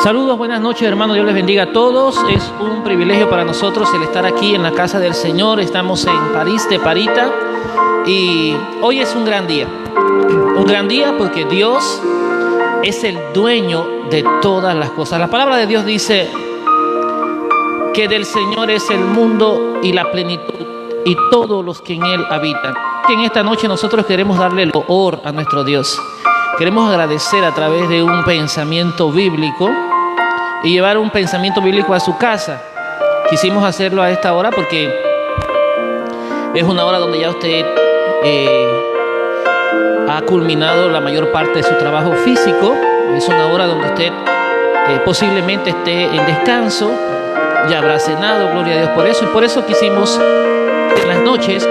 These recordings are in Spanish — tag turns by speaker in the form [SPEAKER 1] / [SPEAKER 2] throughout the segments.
[SPEAKER 1] Saludos, buenas noches, hermanos. Dios les bendiga a todos. Es un privilegio para nosotros el estar aquí en la casa del Señor. Estamos en París, de Parita, y hoy es un gran día. Un gran día porque Dios es el dueño de todas las cosas. La palabra de Dios dice que del Señor es el mundo y la plenitud y todos los que en Él habitan. En esta noche nosotros queremos darle el honor a nuestro Dios. Queremos agradecer a través de un pensamiento bíblico y llevar un pensamiento bíblico a su casa. Quisimos hacerlo a esta hora porque es una hora donde ya usted ha culminado la mayor parte de su trabajo físico. Es una hora donde usted posiblemente esté en descanso, ya habrá cenado, gloria a Dios por eso. Y por eso quisimos en las noches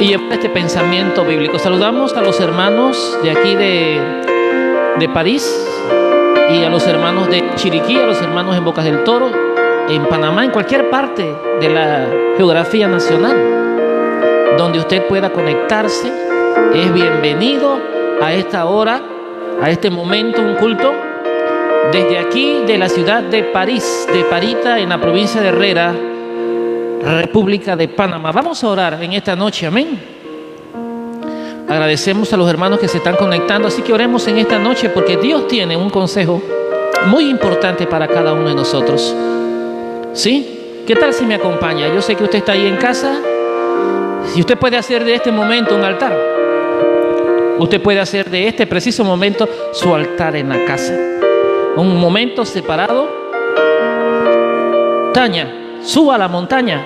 [SPEAKER 1] y llevar este pensamiento bíblico. Saludamos a los hermanos de aquí de París y a los hermanos de Chiriquí, a los hermanos en Bocas del Toro, en Panamá, en cualquier parte de la geografía nacional donde usted pueda conectarse. Es bienvenido a esta hora, a este momento, un culto desde aquí de la ciudad de París, de Parita, en la provincia de Herrera, República de Panamá. Vamos a orar en esta noche, amén. Agradecemos a los hermanos que se están conectando, así que oremos en esta noche porque Dios tiene un consejo muy importante para cada uno de nosotros. ¿Sí? ¿Qué tal si me acompaña? Yo sé que usted está ahí en casa. Si usted puede hacer de este momento un altar, usted puede hacer de este preciso momento su altar en la casa. Un momento separado. Suba a la montaña,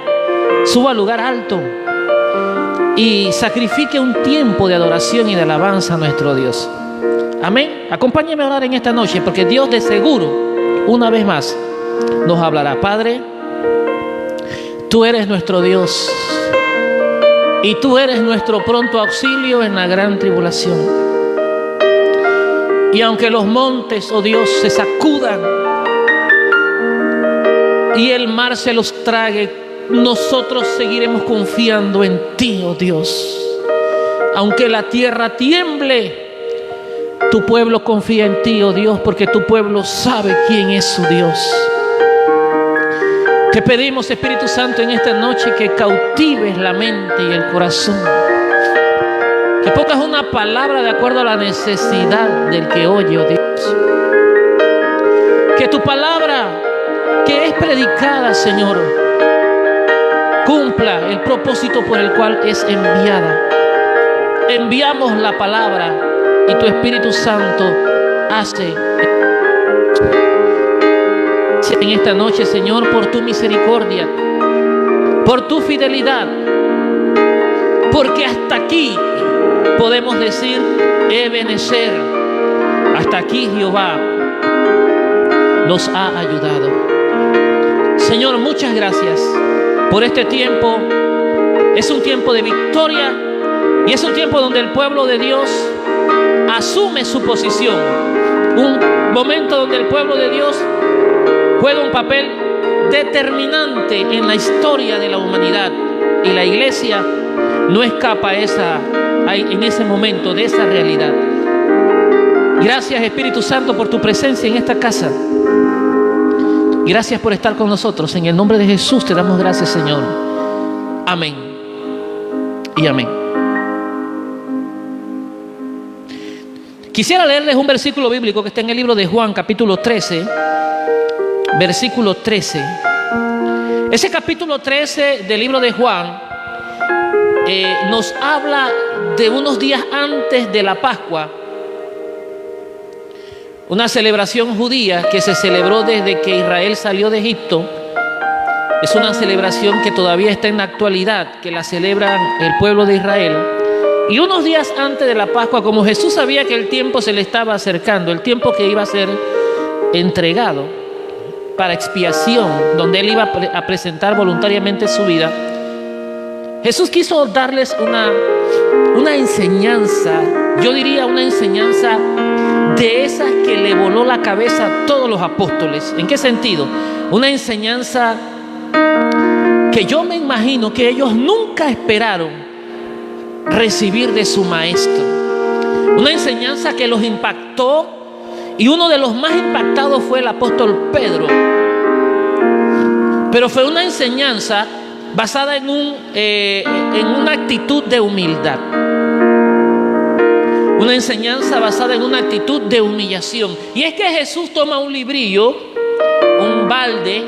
[SPEAKER 1] suba al lugar alto y sacrifique un tiempo de adoración y de alabanza a nuestro Dios. Amén. Acompáñeme a orar en esta noche porque Dios de seguro, una vez más, nos hablará. Padre, tú eres nuestro Dios y tú eres nuestro pronto auxilio en la gran tribulación. Y aunque los montes, oh Dios, se sacudan y el mar se los trague, nosotros seguiremos confiando en ti, oh Dios. Aunque la tierra tiemble, tu pueblo confía en ti, oh Dios, porque tu pueblo sabe quién es su Dios. Te pedimos, Espíritu Santo, en esta noche que cautives la mente y el corazón, que pongas una palabra de acuerdo a la necesidad del que oye, oh Dios. Que tu palabra que es predicada, Señor, cumpla el propósito por el cual es enviada. Enviamos la palabra y tu Espíritu Santo hace en esta noche, Señor, por tu misericordia, por tu fidelidad, porque hasta aquí podemos decir Ebenezer, hasta aquí Jehová nos ha ayudado. Señor, muchas gracias por este tiempo. Es un tiempo de victoria y es un tiempo donde el pueblo de Dios asume su posición. Un momento donde el pueblo de Dios juega un papel determinante en la historia de la humanidad y la iglesia no escapa en ese momento de esa realidad. Gracias, Espíritu Santo, por tu presencia en esta casa. Gracias por estar con nosotros. En el nombre de Jesús te damos gracias, Señor. Amén y amén. Quisiera leerles un versículo bíblico que está en el libro de Juan, capítulo 13, versículo 13. Ese capítulo 13 del libro de Juan nos habla de unos días antes de la Pascua, una celebración judía que se celebró desde que Israel salió de Egipto. Es una celebración que todavía está en la actualidad, que la celebran el pueblo de Israel. Y unos días antes de la Pascua, como Jesús sabía que el tiempo se le estaba acercando, el tiempo que iba a ser entregado para expiación, donde Él iba a presentar voluntariamente su vida, Jesús quiso darles una enseñanza, yo diría una enseñanza de esas que le voló la cabeza a todos los apóstoles. ¿En qué sentido? Una enseñanza que yo me imagino que ellos nunca esperaron recibir de su maestro. Una enseñanza que los impactó y uno de los más impactados fue el apóstol Pedro. Pero fue una enseñanza basada en una actitud de humildad. Una enseñanza basada en una actitud de humillación. Y es que Jesús toma un librillo, un balde,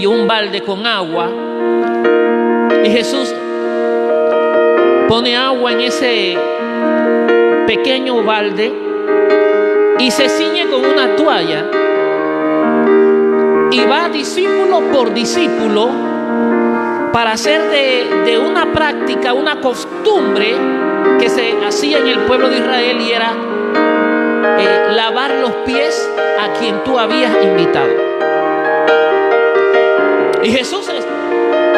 [SPEAKER 1] un balde con agua. Y Jesús pone agua en ese pequeño balde y se ciñe con una toalla. Y va discípulo por discípulo para hacer de una práctica, una costumbre que se hacía en el pueblo de Israel, y era lavar los pies a quien tú habías invitado. Y Jesús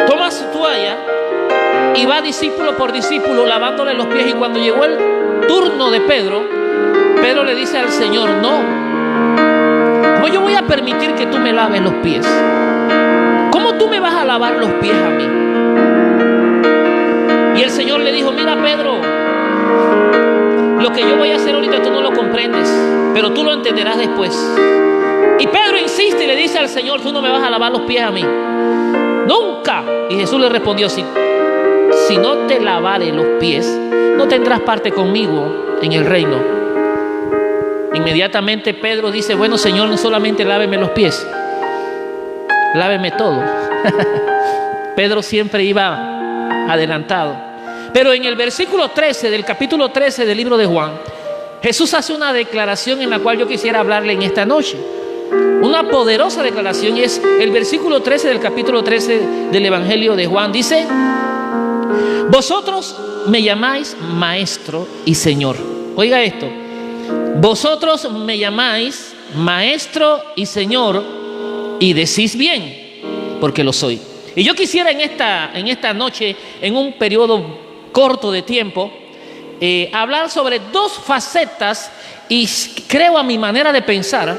[SPEAKER 1] toma su toalla y va discípulo por discípulo lavándole los pies. Y cuando llegó el turno de Pedro, Pedro le dice al Señor: no, ¿cómo yo voy a permitir que tú me laves los pies? ¿Cómo tú me vas a lavar los pies a mí? Y el Señor le dijo: mira, Pedro, lo que yo voy a hacer ahorita tú no lo comprendes, pero tú lo entenderás después. Y Pedro insiste y le dice al Señor: tú no me vas a lavar los pies a mí, nunca. Y Jesús le respondió: si no te lavare los pies, no tendrás parte conmigo en el reino. Inmediatamente Pedro dice: bueno, Señor, no solamente láveme los pies, láveme todo. Pedro siempre iba adelantado. Pero en el versículo 13 del capítulo 13 del libro de Juan, Jesús hace una declaración en la cual yo quisiera hablarle en esta noche. Una poderosa declaración, y es el versículo 13 del capítulo 13 del Evangelio de Juan. Dice: vosotros me llamáis maestro y Señor. Oiga esto: vosotros me llamáis maestro y Señor, y decís bien, porque lo soy. Y yo quisiera en esta noche, en un periodo corto de tiempo, hablar sobre dos facetas, y creo, a mi manera de pensar,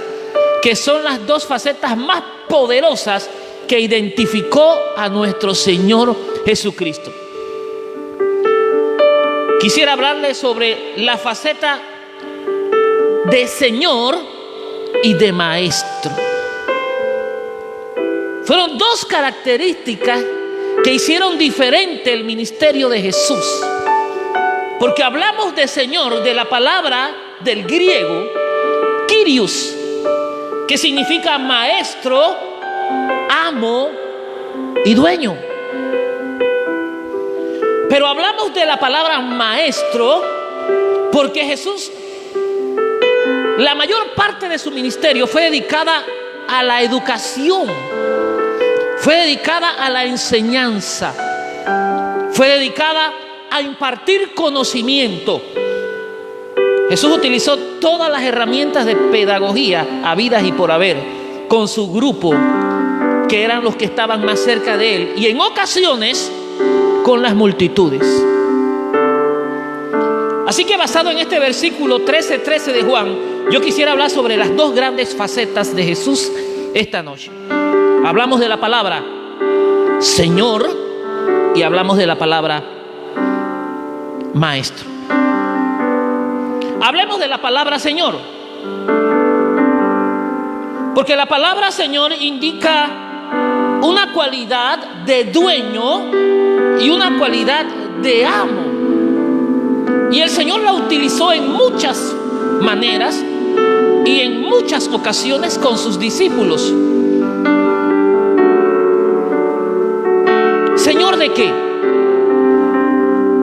[SPEAKER 1] que son las dos facetas más poderosas que identificó a nuestro Señor Jesucristo. Quisiera hablarles sobre la faceta de Señor y de Maestro. Fueron dos características que hicieron diferente el ministerio de Jesús. Porque hablamos de Señor de la palabra del griego Kyrios, que significa maestro, amo y dueño. Pero hablamos de la palabra maestro porque Jesús, la mayor parte de su ministerio fue dedicada a la educación, fue dedicada a la enseñanza, fue dedicada a impartir conocimiento. Jesús utilizó todas las herramientas de pedagogía habidas y por haber con su grupo, que eran los que estaban más cerca de él, y en ocasiones con las multitudes. Así que, basado en este versículo 13:13 de Juan, yo quisiera hablar sobre las dos grandes facetas de Jesús esta noche. Hablamos de la palabra Señor y hablamos de la palabra Maestro. Hablemos de la palabra Señor, porque la palabra Señor indica una cualidad de dueño y una cualidad de amo. Y el Señor la utilizó en muchas maneras y en muchas ocasiones con sus discípulos. ¿Señor de qué?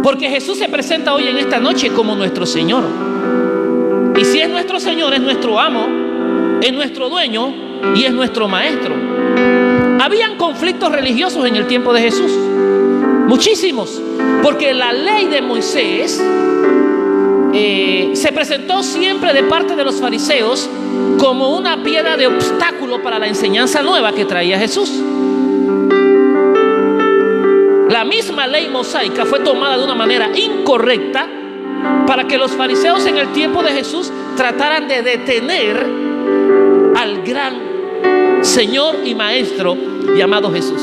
[SPEAKER 1] Porque Jesús se presenta hoy en esta noche como nuestro Señor. Y si es nuestro Señor, es nuestro amo, es nuestro dueño y es nuestro maestro. Habían conflictos religiosos en el tiempo de Jesús, muchísimos, porque la ley de Moisés se presentó siempre de parte de los fariseos como una piedra de obstáculo para la enseñanza nueva que traía Jesús. La misma ley mosaica fue tomada de una manera incorrecta para que los fariseos en el tiempo de Jesús trataran de detener al gran Señor y Maestro llamado Jesús.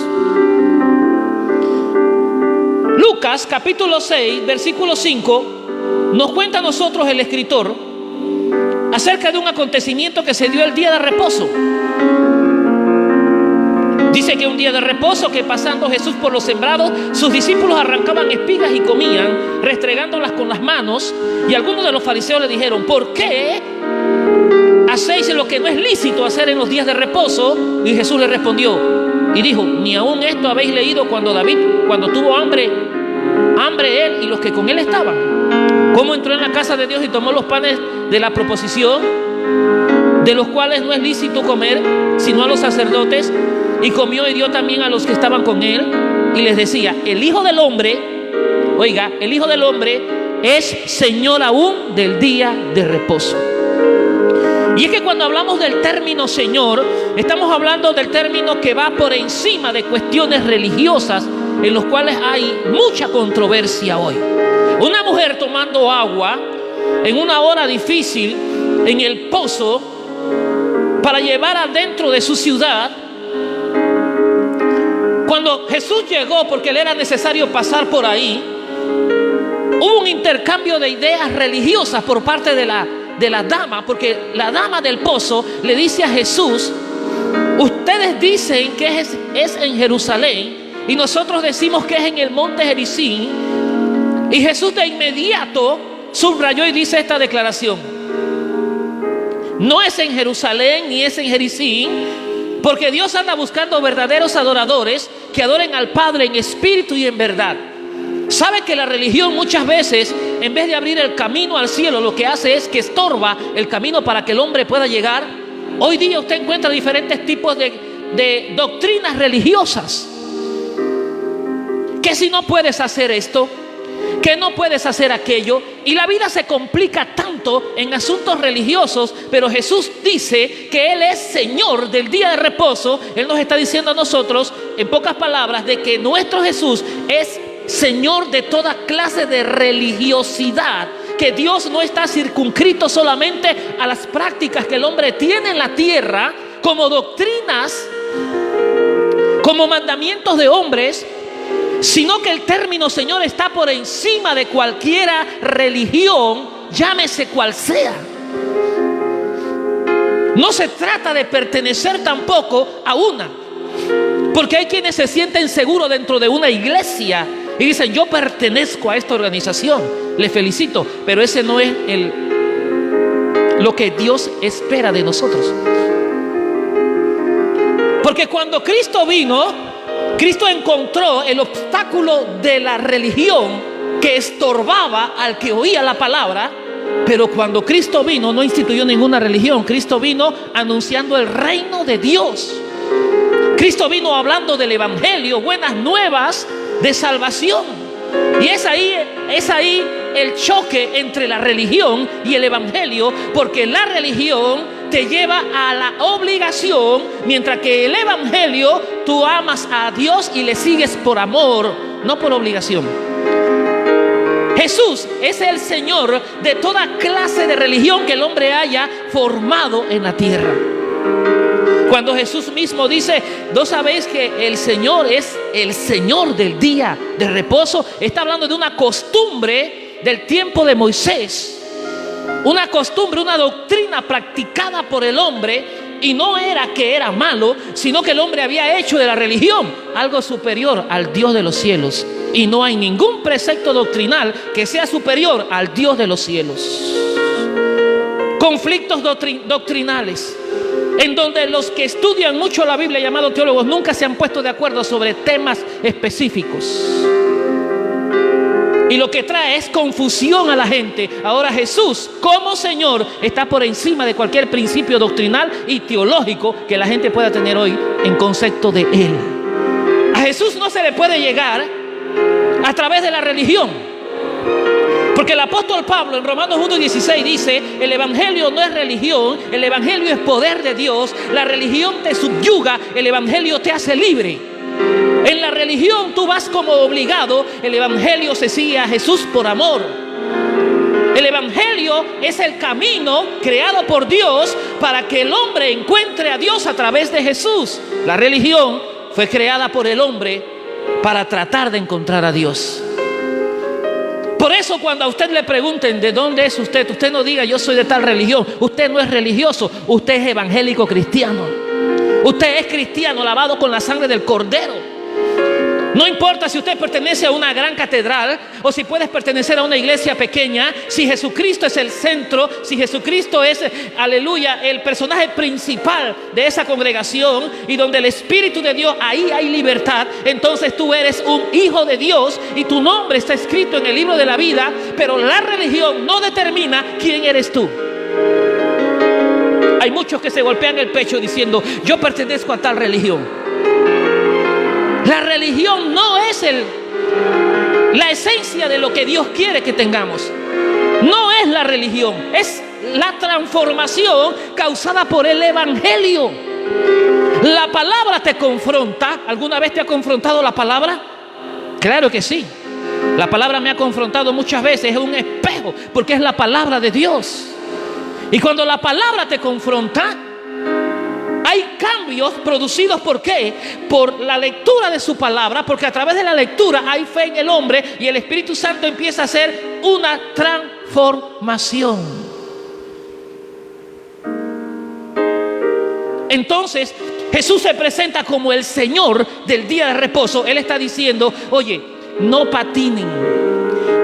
[SPEAKER 1] Lucas capítulo 6 versículo 5 nos cuenta a nosotros el escritor acerca de un acontecimiento que se dio el día de reposo. Dice que un día de reposo, que pasando Jesús por los sembrados, sus discípulos arrancaban espigas y comían, restregándolas con las manos. Y algunos de los fariseos le dijeron: ¿por qué hacéis lo que no es lícito hacer en los días de reposo? Y Jesús le respondió y dijo: ¿ni aún esto habéis leído cuando David, cuando tuvo hambre él y los que con él estaban? Cómo entró en la casa de Dios y tomó los panes de la proposición, de los cuales no es lícito comer sino a los sacerdotes, y comió y dio también a los que estaban con él. Y les decía: el Hijo del Hombre, oiga, el Hijo del Hombre es Señor aún del día de reposo. Y es que cuando hablamos del término Señor, estamos hablando del término que va por encima de cuestiones religiosas en los cuales hay mucha controversia hoy. Una mujer tomando agua en una hora difícil en el pozo para llevar adentro de su ciudad. Cuando Jesús llegó, porque le era necesario pasar por ahí, hubo un intercambio de ideas religiosas por parte de la dama, porque la dama del pozo le dice a Jesús: ustedes dicen que es en Jerusalén y nosotros decimos que es en el monte Gerizim. Y Jesús de inmediato subrayó y dice esta declaración: no es en Jerusalén ni es en Gerizim, porque Dios anda buscando verdaderos adoradores que adoren al Padre en espíritu y en verdad. ¿Sabe que la religión muchas veces, en vez de abrir el camino al cielo, lo que hace es que estorba el camino para que el hombre pueda llegar? Hoy día usted encuentra diferentes tipos de doctrinas religiosas. Que si no puedes hacer esto, que no puedes hacer aquello, y la vida se complica tanto en asuntos religiosos. Pero Jesús dice que Él es Señor del día de reposo. Él nos está diciendo a nosotros, en pocas palabras, de que nuestro Jesús es Señor de toda clase de religiosidad, que Dios no está circunscrito solamente a las prácticas que el hombre tiene en la tierra como doctrinas, como mandamientos de hombres, sino que el término Señor está por encima de cualquiera religión, llámese cual sea. No se trata de pertenecer tampoco a una, porque hay quienes se sienten seguros dentro de una iglesia y dicen: yo pertenezco a esta organización. Le felicito, pero ese no es lo que Dios espera de nosotros. Porque cuando Cristo vino, Cristo encontró el obstáculo de la religión que estorbaba al que oía la palabra. Pero cuando Cristo vino, no instituyó ninguna religión. Cristo vino anunciando el reino de Dios. Cristo vino hablando del evangelio, buenas nuevas de salvación. Y es ahí el choque entre la religión y el evangelio, porque la religión te lleva a la obligación, mientras que el evangelio, tú amas a Dios y le sigues por amor, no por obligación. Jesús es el Señor de toda clase de religión que el hombre haya formado en la tierra. Cuando Jesús mismo dice: ¿no sabéis que el Señor es el Señor del día de reposo? Está hablando de una costumbre del tiempo de Moisés. Una costumbre, una doctrina practicada por el hombre. Y no era que era malo, sino que el hombre había hecho de la religión algo superior al Dios de los cielos. Y no hay ningún precepto doctrinal que sea superior al Dios de los cielos. Conflictos doctrinales, en donde los que estudian mucho la Biblia, llamados teólogos, nunca se han puesto de acuerdo sobre temas específicos. Y lo que trae es confusión a la gente. Ahora Jesús, como Señor, está por encima de cualquier principio doctrinal y teológico que la gente pueda tener hoy en concepto de Él. A Jesús no se le puede llegar a través de la religión. Porque el apóstol Pablo en Romanos 1:16 dice: el evangelio no es religión, el evangelio es poder de Dios. La religión te subyuga, el evangelio te hace libre. En la religión tú vas como obligado, el evangelio se sigue a Jesús por amor. El evangelio es el camino creado por Dios para que el hombre encuentre a Dios a través de Jesús. La religión fue creada por el hombre para tratar de encontrar a Dios. Por eso cuando a usted le pregunten de dónde es usted, usted no diga yo soy de tal religión. Usted no es religioso, usted es evangélico cristiano. Usted es cristiano lavado con la sangre del Cordero. No importa si usted pertenece a una gran catedral o si puedes pertenecer a una iglesia pequeña. Si Jesucristo es el centro, si Jesucristo es, aleluya, el personaje principal de esa congregación, y donde el Espíritu de Dios, ahí hay libertad. Entonces tú eres un hijo de Dios y tu nombre está escrito en el libro de la vida. Pero la religión no determina quién eres tú. Hay muchos que se golpean el pecho diciendo yo pertenezco a tal religión. La religión no es la esencia de lo que Dios quiere que tengamos. No es la religión, es la transformación causada por el Evangelio. La palabra te confronta. ¿Alguna vez te ha confrontado la palabra? Claro que sí. La palabra me ha confrontado muchas veces. Es un espejo porque es la palabra de Dios. Y cuando la palabra te confronta, hay cambios producidos, ¿por qué? Por la lectura de su palabra, porque a través de la lectura hay fe en el hombre y el Espíritu Santo empieza a hacer una transformación. Entonces, Jesús se presenta como el Señor del día de reposo. Él está diciendo, oye, no patinen.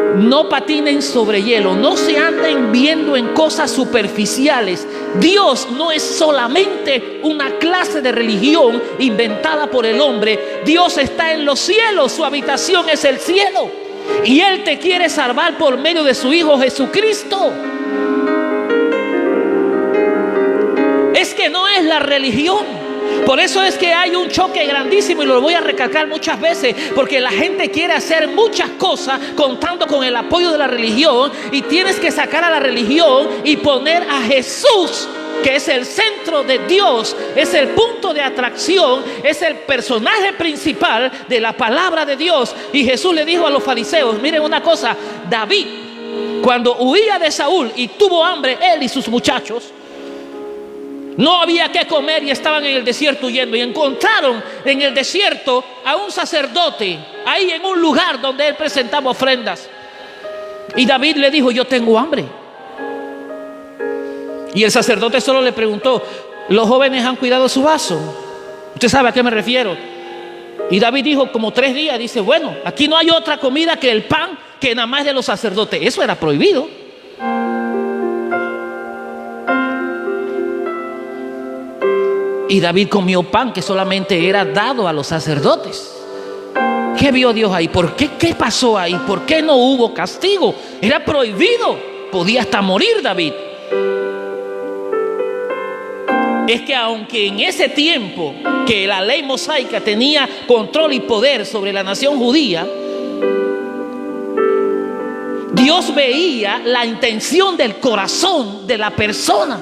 [SPEAKER 1] No patinen sobre hielo, no se anden viendo en cosas superficiales. Dios no es solamente una clase de religión inventada por el hombre. Dios está en los cielos, su habitación es el cielo. Y Él te quiere salvar por medio de su Hijo Jesucristo. Es que no es la religión. Por eso es que hay un choque grandísimo, y lo voy a recalcar muchas veces, porque la gente quiere hacer muchas cosas contando con el apoyo de la religión, y tienes que sacar a la religión y poner a Jesús, que es el centro de Dios, es el punto de atracción, es el personaje principal de la palabra de Dios. Y Jesús le dijo a los fariseos, miren una cosa, David, cuando huía de Saúl y tuvo hambre, él y sus muchachos, no había que comer y estaban en el desierto huyendo, y encontraron en el desierto a un sacerdote, ahí en un lugar donde él presentaba ofrendas. Y David le dijo, yo tengo hambre. Y el sacerdote solo le preguntó, los jóvenes han cuidado su vaso. Usted sabe a qué me refiero. Y David dijo, como 3 días. Dice, bueno, aquí no hay otra comida que el pan, que nada más de los sacerdotes. Eso era prohibido. Y David comió pan que solamente era dado a los sacerdotes. ¿Qué vio Dios ahí? ¿Por qué? ¿Qué pasó ahí? ¿Por qué no hubo castigo? Era prohibido. Podía hasta morir David. Es que aunque en ese tiempo que la ley mosaica tenía control y poder sobre la nación judía, Dios veía la intención del corazón de la persona.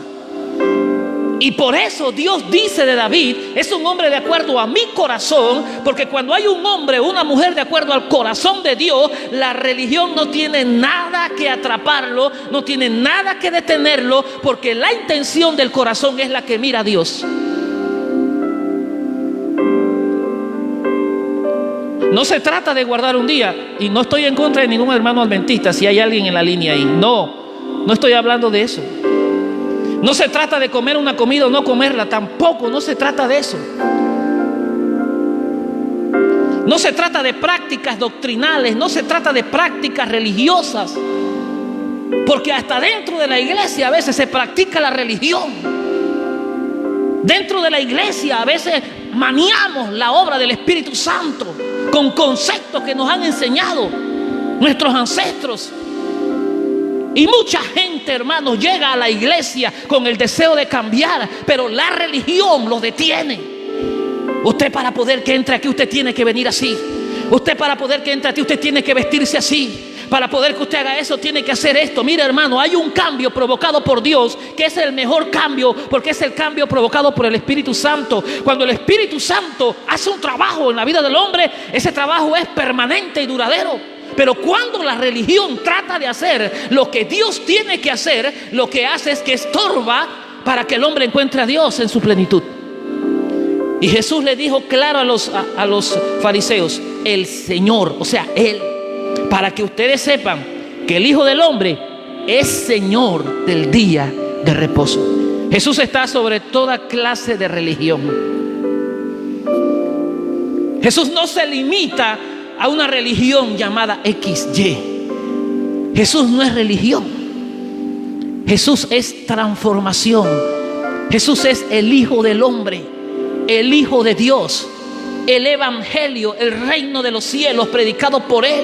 [SPEAKER 1] Y por eso Dios dice de David, es un hombre de acuerdo a mi corazón, porque cuando hay un hombre o una mujer de acuerdo al corazón de Dios, la religión no tiene nada que atraparlo, no tiene nada que detenerlo, porque la intención del corazón es la que mira a Dios. No se trata de guardar un día, y no estoy en contra de ningún hermano adventista, si hay alguien en la línea ahí. No estoy hablando de eso. No se trata de comer una comida o no comerla, tampoco, no se trata de eso. No se trata de prácticas doctrinales, no se trata de prácticas religiosas, porque hasta dentro de la iglesia a veces se practica la religión. Dentro de la iglesia a veces maniamos la obra del Espíritu Santo con conceptos que nos han enseñado nuestros ancestros. Y mucha gente, hermanos, llega a la iglesia con el deseo de cambiar, pero la religión lo detiene. Usted, para poder que entre aquí, usted tiene que venir así. Usted, para poder que entre aquí, usted tiene que vestirse así. Para poder que usted haga eso, tiene que hacer esto. Mire, hermano, hay un cambio provocado por Dios, que es el mejor cambio, porque es el cambio provocado por el Espíritu Santo. Cuando el Espíritu Santo hace un trabajo en la vida del hombre, ese trabajo es permanente y duradero. Pero cuando la religión trata de hacer lo que Dios tiene que hacer, lo que hace es que estorba para que el hombre encuentre a Dios en su plenitud. Y Jesús le dijo claro a los fariseos, el Señor, o sea, Él, para que ustedes sepan que el Hijo del Hombre es Señor del día de reposo. Jesús está sobre toda clase de religión. Jesús no se limita a una religión llamada XY. Jesús no es religión. Jesús es transformación. Jesús es el Hijo del Hombre, el Hijo de Dios, el Evangelio, el reino de los cielos predicado por Él.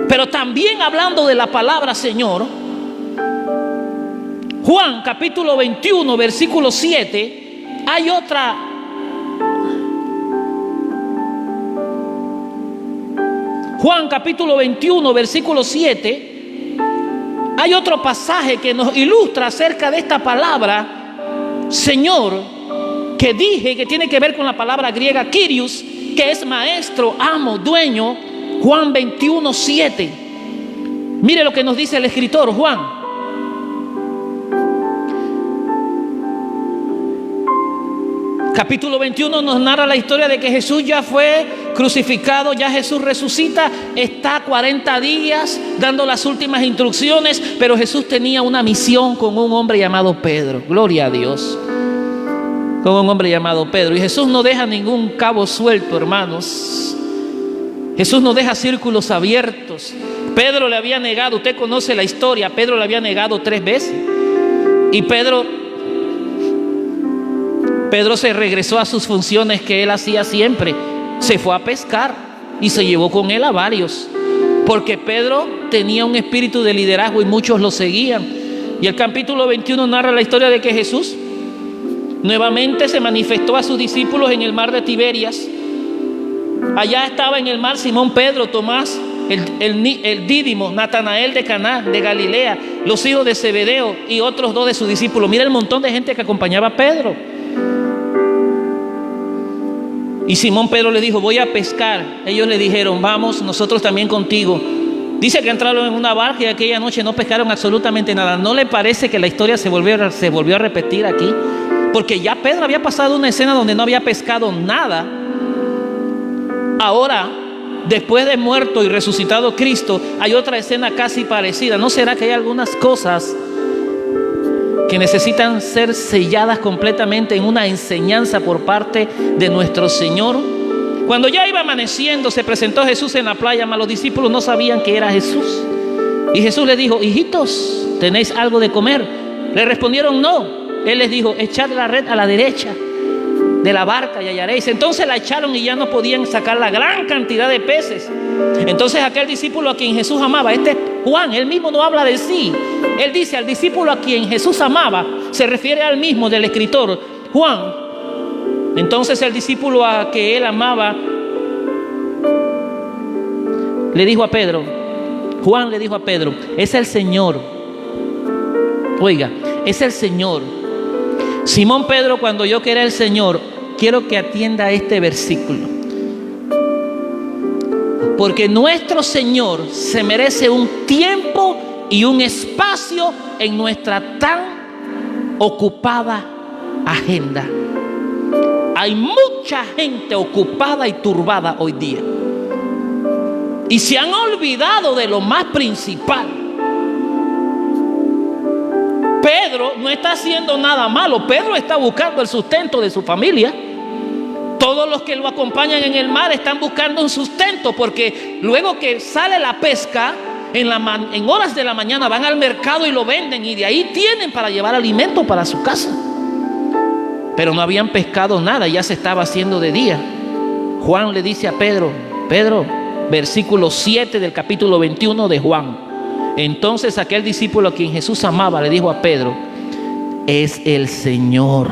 [SPEAKER 1] Pero también hablando de la palabra Señor, Juan capítulo 21 versículo 7, hay otra Juan capítulo 21 versículo 7, hay otro pasaje que nos ilustra acerca de esta palabra Señor, que dije que tiene que ver con la palabra griega Kyrios, que es maestro, amo, dueño. Juan 21, 7. Mire lo que nos dice el escritor Juan. Capítulo 21 nos narra la historia de que Jesús ya fue crucificado, ya Jesús resucita, está 40 días dando las últimas instrucciones, pero Jesús tenía una misión con un hombre llamado Pedro. Gloria a Dios. Con un hombre llamado Pedro. Y Jesús no deja ningún cabo suelto, hermanos. Jesús no deja círculos abiertos. Pedro le había negado, usted conoce la historia, Pedro le había negado 3 veces. Y Pedro se regresó a sus funciones que él hacía siempre. Se fue a pescar y se llevó con él a varios, porque Pedro tenía un espíritu de liderazgo y muchos lo seguían. Y el capítulo 21 narra la historia de que Jesús nuevamente se manifestó a sus discípulos en el mar de Tiberias. Allá estaba en el mar Simón Pedro, Tomás, el Dídimo, Natanael de Caná de Galilea, los hijos de Zebedeo y otros 2 de sus discípulos. Mira el montón de gente que acompañaba a Pedro. Y Simón Pedro le dijo: voy a pescar. Ellos le dijeron: vamos, nosotros también contigo. Dice que entraron en una barca y aquella noche no pescaron absolutamente nada. ¿No le parece que la historia se volvió a repetir aquí? Porque ya Pedro había pasado una escena donde no había pescado nada. Ahora, después de muerto y resucitado Cristo, hay otra escena casi parecida. ¿No será que hay algunas cosas que necesitan ser selladas completamente en una enseñanza por parte de nuestro Señor? Cuando ya iba amaneciendo, se presentó Jesús en la playa, mas los discípulos no sabían que era Jesús. Y Jesús les dijo: hijitos, ¿tenéis algo de comer? Le respondieron: no. Él les dijo: echad la red a la derecha de la barca y hallaréis. Entonces la echaron y ya no podían sacar la gran cantidad de peces. Entonces aquel discípulo a quien Jesús amaba, Juan, él mismo no habla de sí. Él dice al discípulo a quien Jesús amaba, se refiere al mismo del escritor, Juan. Entonces el discípulo a que él amaba le dijo a Pedro, Juan le dijo a Pedro: es el Señor. Oiga, es el Señor. Simón Pedro, cuando yo que era el Señor, quiero que atienda este versículo, porque nuestro Señor se merece un tiempo y un espacio en nuestra tan ocupada agenda. Hay mucha gente ocupada y turbada hoy día y se han olvidado de lo más principal. Pedro no está haciendo nada malo. Pedro está buscando el sustento de su familia. Todos los que lo acompañan en el mar están buscando un sustento, porque luego que sale la pesca, en horas de la mañana van al mercado y lo venden, y de ahí tienen para llevar alimento para su casa. Pero no habían pescado nada, ya se estaba haciendo de día. Juan le dice a Pedro, versículo 7 del capítulo 21 de Juan: entonces aquel discípulo a quien Jesús amaba le dijo a Pedro: es el Señor.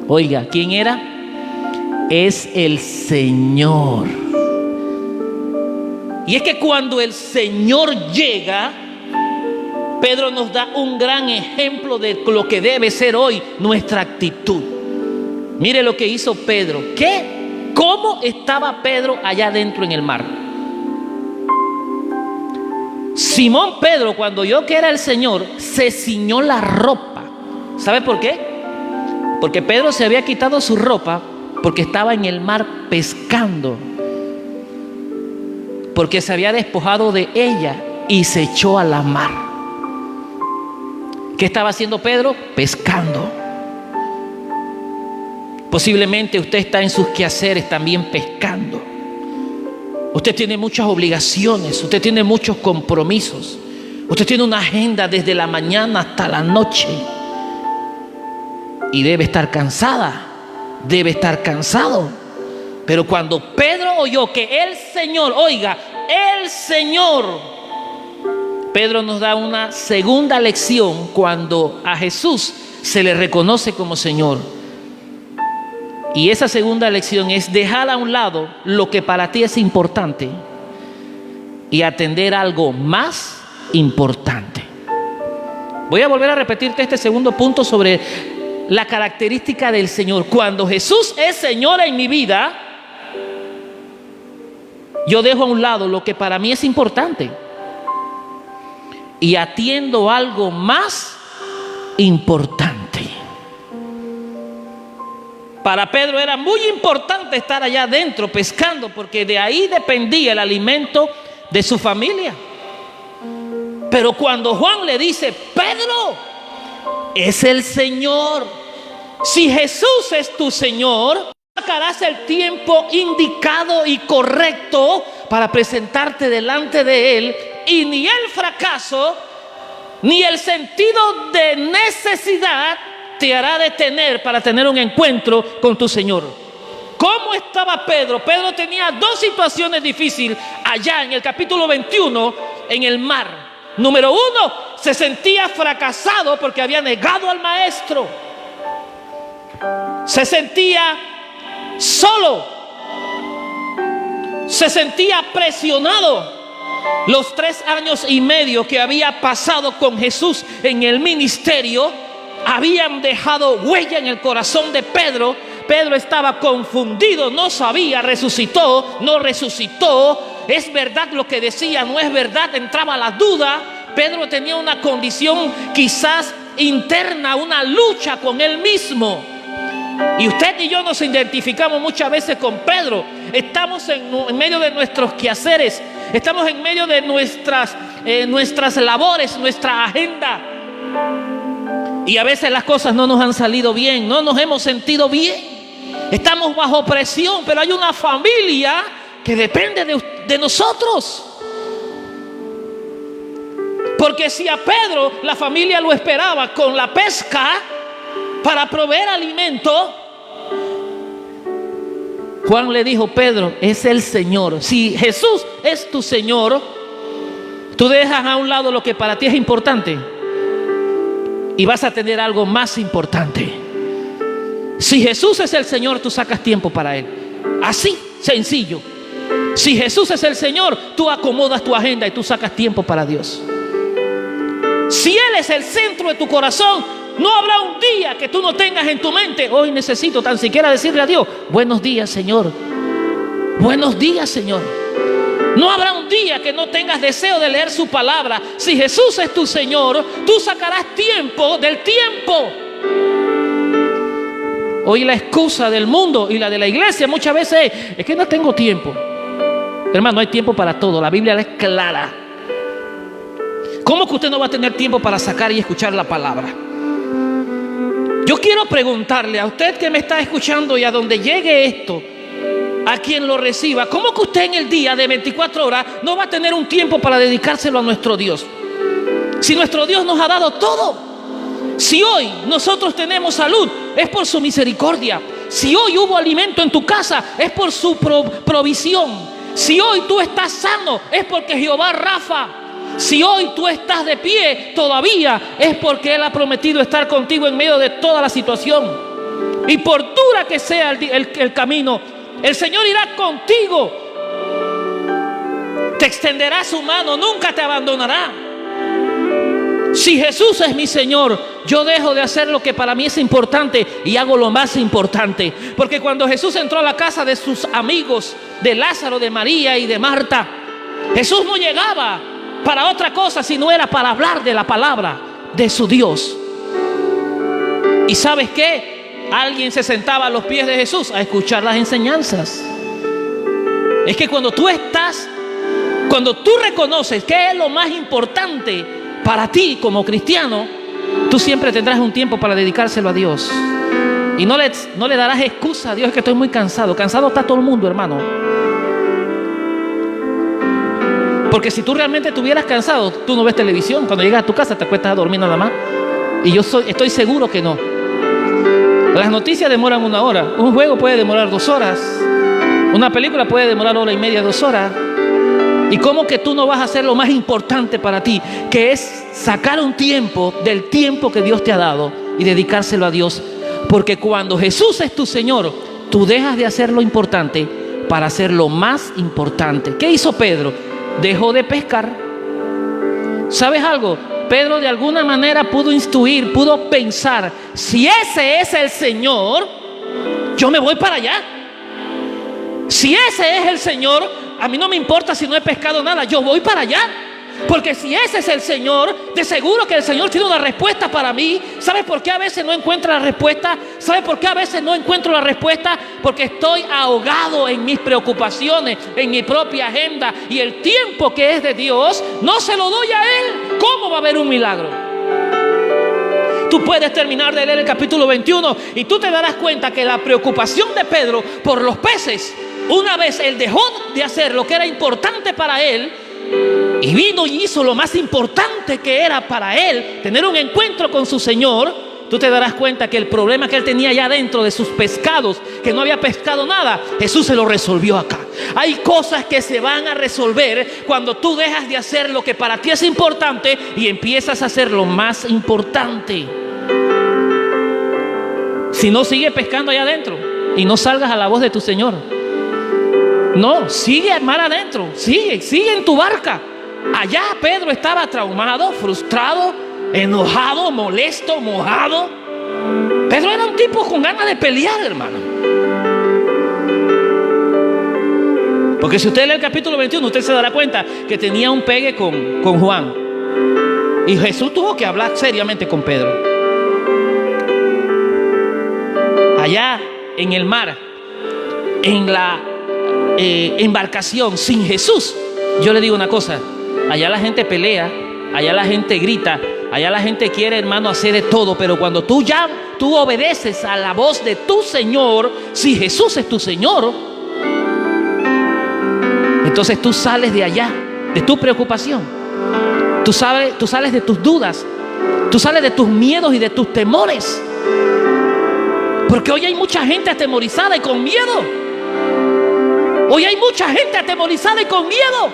[SPEAKER 1] Oiga, ¿quién era? Es el Señor. Y es que cuando el Señor llega, Pedro nos da un gran ejemplo de lo que debe ser hoy nuestra actitud. Mire lo que hizo Pedro. ¿Cómo estaba Pedro allá adentro en el mar? Simón Pedro, cuando oyó que era el Señor, se ciñó la ropa. ¿Sabe por qué? Porque Pedro se había quitado su ropa porque estaba en el mar pescando. porque se había despojado de ella y se echó a la mar. ¿Qué estaba haciendo Pedro? Pescando. Posiblemente usted está en sus quehaceres también pescando. Usted tiene muchas obligaciones, usted tiene muchos compromisos. Usted tiene una agenda desde la mañana hasta la noche. Y debe estar cansada, debe estar cansado. Pero cuando Pedro oyó que el Señor, oiga, el Señor, Pedro nos da una segunda lección cuando a Jesús se le reconoce como Señor. Y esa segunda lección es dejar a un lado lo que para ti es importante y atender a algo más importante. Voy a volver a repetirte este segundo punto sobre la característica del Señor. Cuando Jesús es Señor en mi vida, yo dejo a un lado lo que para mí es importante y atiendo algo más importante. Para Pedro era muy importante estar allá adentro pescando, porque de ahí dependía el alimento de su familia. Pero cuando Juan le dice: Pedro, es el Señor. Si Jesús es tu Señor, sacarás el tiempo indicado y correcto para presentarte delante de Él, y ni el fracaso ni el sentido de necesidad te hará detener para tener un encuentro con tu Señor. ¿Cómo estaba Pedro? Pedro tenía dos situaciones difíciles allá en el capítulo 21 en el mar. Número uno, se sentía fracasado porque había negado al maestro. Se sentía solo. Se sentía presionado. Los 3 años y medio que había pasado con Jesús en el ministerio habían dejado huella en el corazón de Pedro. Pedro estaba confundido, no sabía, resucitó, no resucitó, es verdad lo que decía, no es verdad, entraba la duda. Pedro tenía una condición quizás interna, una lucha con él mismo. Y usted y yo nos identificamos muchas veces con Pedro. Estamos en medio de nuestros quehaceres, estamos en medio de nuestras labores, nuestra agenda. Y a veces las cosas no nos han salido bien, no nos hemos sentido bien. Estamos bajo presión, pero hay una familia que depende de nosotros. Porque si a Pedro la familia lo esperaba con la pesca para proveer alimento, Juan le dijo: Pedro, es el Señor. Si Jesús es tu Señor, tú dejas a un lado lo que para ti es importante y vas a tener algo más importante. Si Jesús es el Señor, tú sacas tiempo para Él. Así, sencillo. Si Jesús es el Señor, tú acomodas tu agenda y tú sacas tiempo para Dios. Si Él es el centro de tu corazón, no habrá un día que tú no tengas en tu mente: hoy necesito tan siquiera decirle a Dios: buenos días, Señor. Buenos días, Señor. No habrá un día que no tengas deseo de leer su palabra. Si Jesús es tu Señor, tú sacarás tiempo del tiempo. Hoy la excusa del mundo y la de la iglesia muchas veces es que no tengo tiempo. Hermano, hay tiempo para todo. La Biblia es clara. ¿Cómo que usted no va a tener tiempo para sacar y escuchar la palabra? Yo quiero preguntarle a usted que me está escuchando y a donde llegue esto, a quien lo reciba: ¿cómo que usted en el día de 24 horas no va a tener un tiempo para dedicárselo a nuestro Dios? Si nuestro Dios nos ha dado todo. Si hoy nosotros tenemos salud, es por su misericordia. Si hoy hubo alimento en tu casa, es por su provisión. Si hoy tú estás sano, es porque Jehová Rafa. Si hoy tú estás de pie todavía, es porque Él ha prometido estar contigo en medio de toda la situación. Y por dura que sea el camino, el Señor irá contigo. Te extenderá su mano, nunca te abandonará. Si Jesús es mi Señor, yo dejo de hacer lo que para mí es importante y hago lo más importante. Porque cuando Jesús entró a la casa de sus amigos, de Lázaro, de María y de Marta, Jesús no llegaba para otra cosa, sino era para hablar de la palabra de su Dios. ¿Y sabes qué? Alguien se sentaba a los pies de Jesús a escuchar las enseñanzas. Es que cuando tú estás Cuando tú reconoces qué es lo más importante para ti como cristiano, tú siempre tendrás un tiempo para dedicárselo a Dios. Y no le darás excusa a Dios, que estoy muy cansado. Cansado está todo el mundo, hermano. Porque si tú realmente estuvieras cansado, tú no ves televisión. Cuando llegas a tu casa te acuestas a dormir nada más. Y estoy seguro que no. Las noticias demoran 1 hora. Un juego puede demorar 2 horas. Una película puede demorar 1:30, 2 horas. ¿Y cómo que tú no vas a hacer lo más importante para ti? Que es sacar un tiempo del tiempo que Dios te ha dado y dedicárselo a Dios. Porque cuando Jesús es tu Señor, tú dejas de hacer lo importante para hacer lo más importante. ¿Qué hizo Pedro? Dejó de pescar. ¿Sabes algo? Pedro de alguna manera pudo instruir, pudo pensar: si ese es el Señor, yo me voy para allá. Si ese es el Señor, a mí no me importa si no he pescado nada, yo voy para allá. Porque si ese es el Señor, de seguro que el Señor tiene una respuesta para mí. ¿Sabes por qué a veces no encuentro la respuesta? ¿Sabes por qué a veces no encuentro la respuesta? Porque estoy ahogado en mis preocupaciones, en mi propia agenda. Y el tiempo que es de Dios, no se lo doy a Él. ¿Cómo va a haber un milagro? Tú puedes terminar de leer el capítulo 21 y tú te darás cuenta que la preocupación de Pedro por los peces, una vez él dejó de hacer lo que era importante para él y vino y hizo lo más importante que era para él, tener un encuentro con su Señor, tú te darás cuenta que el problema que él tenía allá dentro de sus pescados, que no había pescado nada, Jesús se lo resolvió acá. Hay cosas que se van a resolver cuando tú dejas de hacer lo que para ti es importante y empiezas a hacer lo más importante. Si no, sigue pescando allá adentro y no salgas a la voz de tu Señor. No, sigue mar adentro, sigue en tu barca. Allá Pedro estaba traumado, frustrado, enojado, molesto, mojado. Pedro era un tipo con ganas de pelear, hermano. Porque si usted lee el capítulo 21, usted se dará cuenta que tenía un pegue con Juan. Y Jesús tuvo que hablar seriamente con Pedro. Allá en el mar, en la embarcación sin Jesús, yo le digo una cosa: allá la gente pelea, allá la gente grita, allá la gente quiere, hermano, hacer de todo. Pero cuando tú obedeces a la voz de tu Señor, si Jesús es tu Señor, entonces tú sales de allá, de tu preocupación. Tú sales de tus dudas, tú sales de tus miedos y de tus temores. Porque hoy hay mucha gente atemorizada y con miedo. Hoy hay mucha gente atemorizada y con miedo.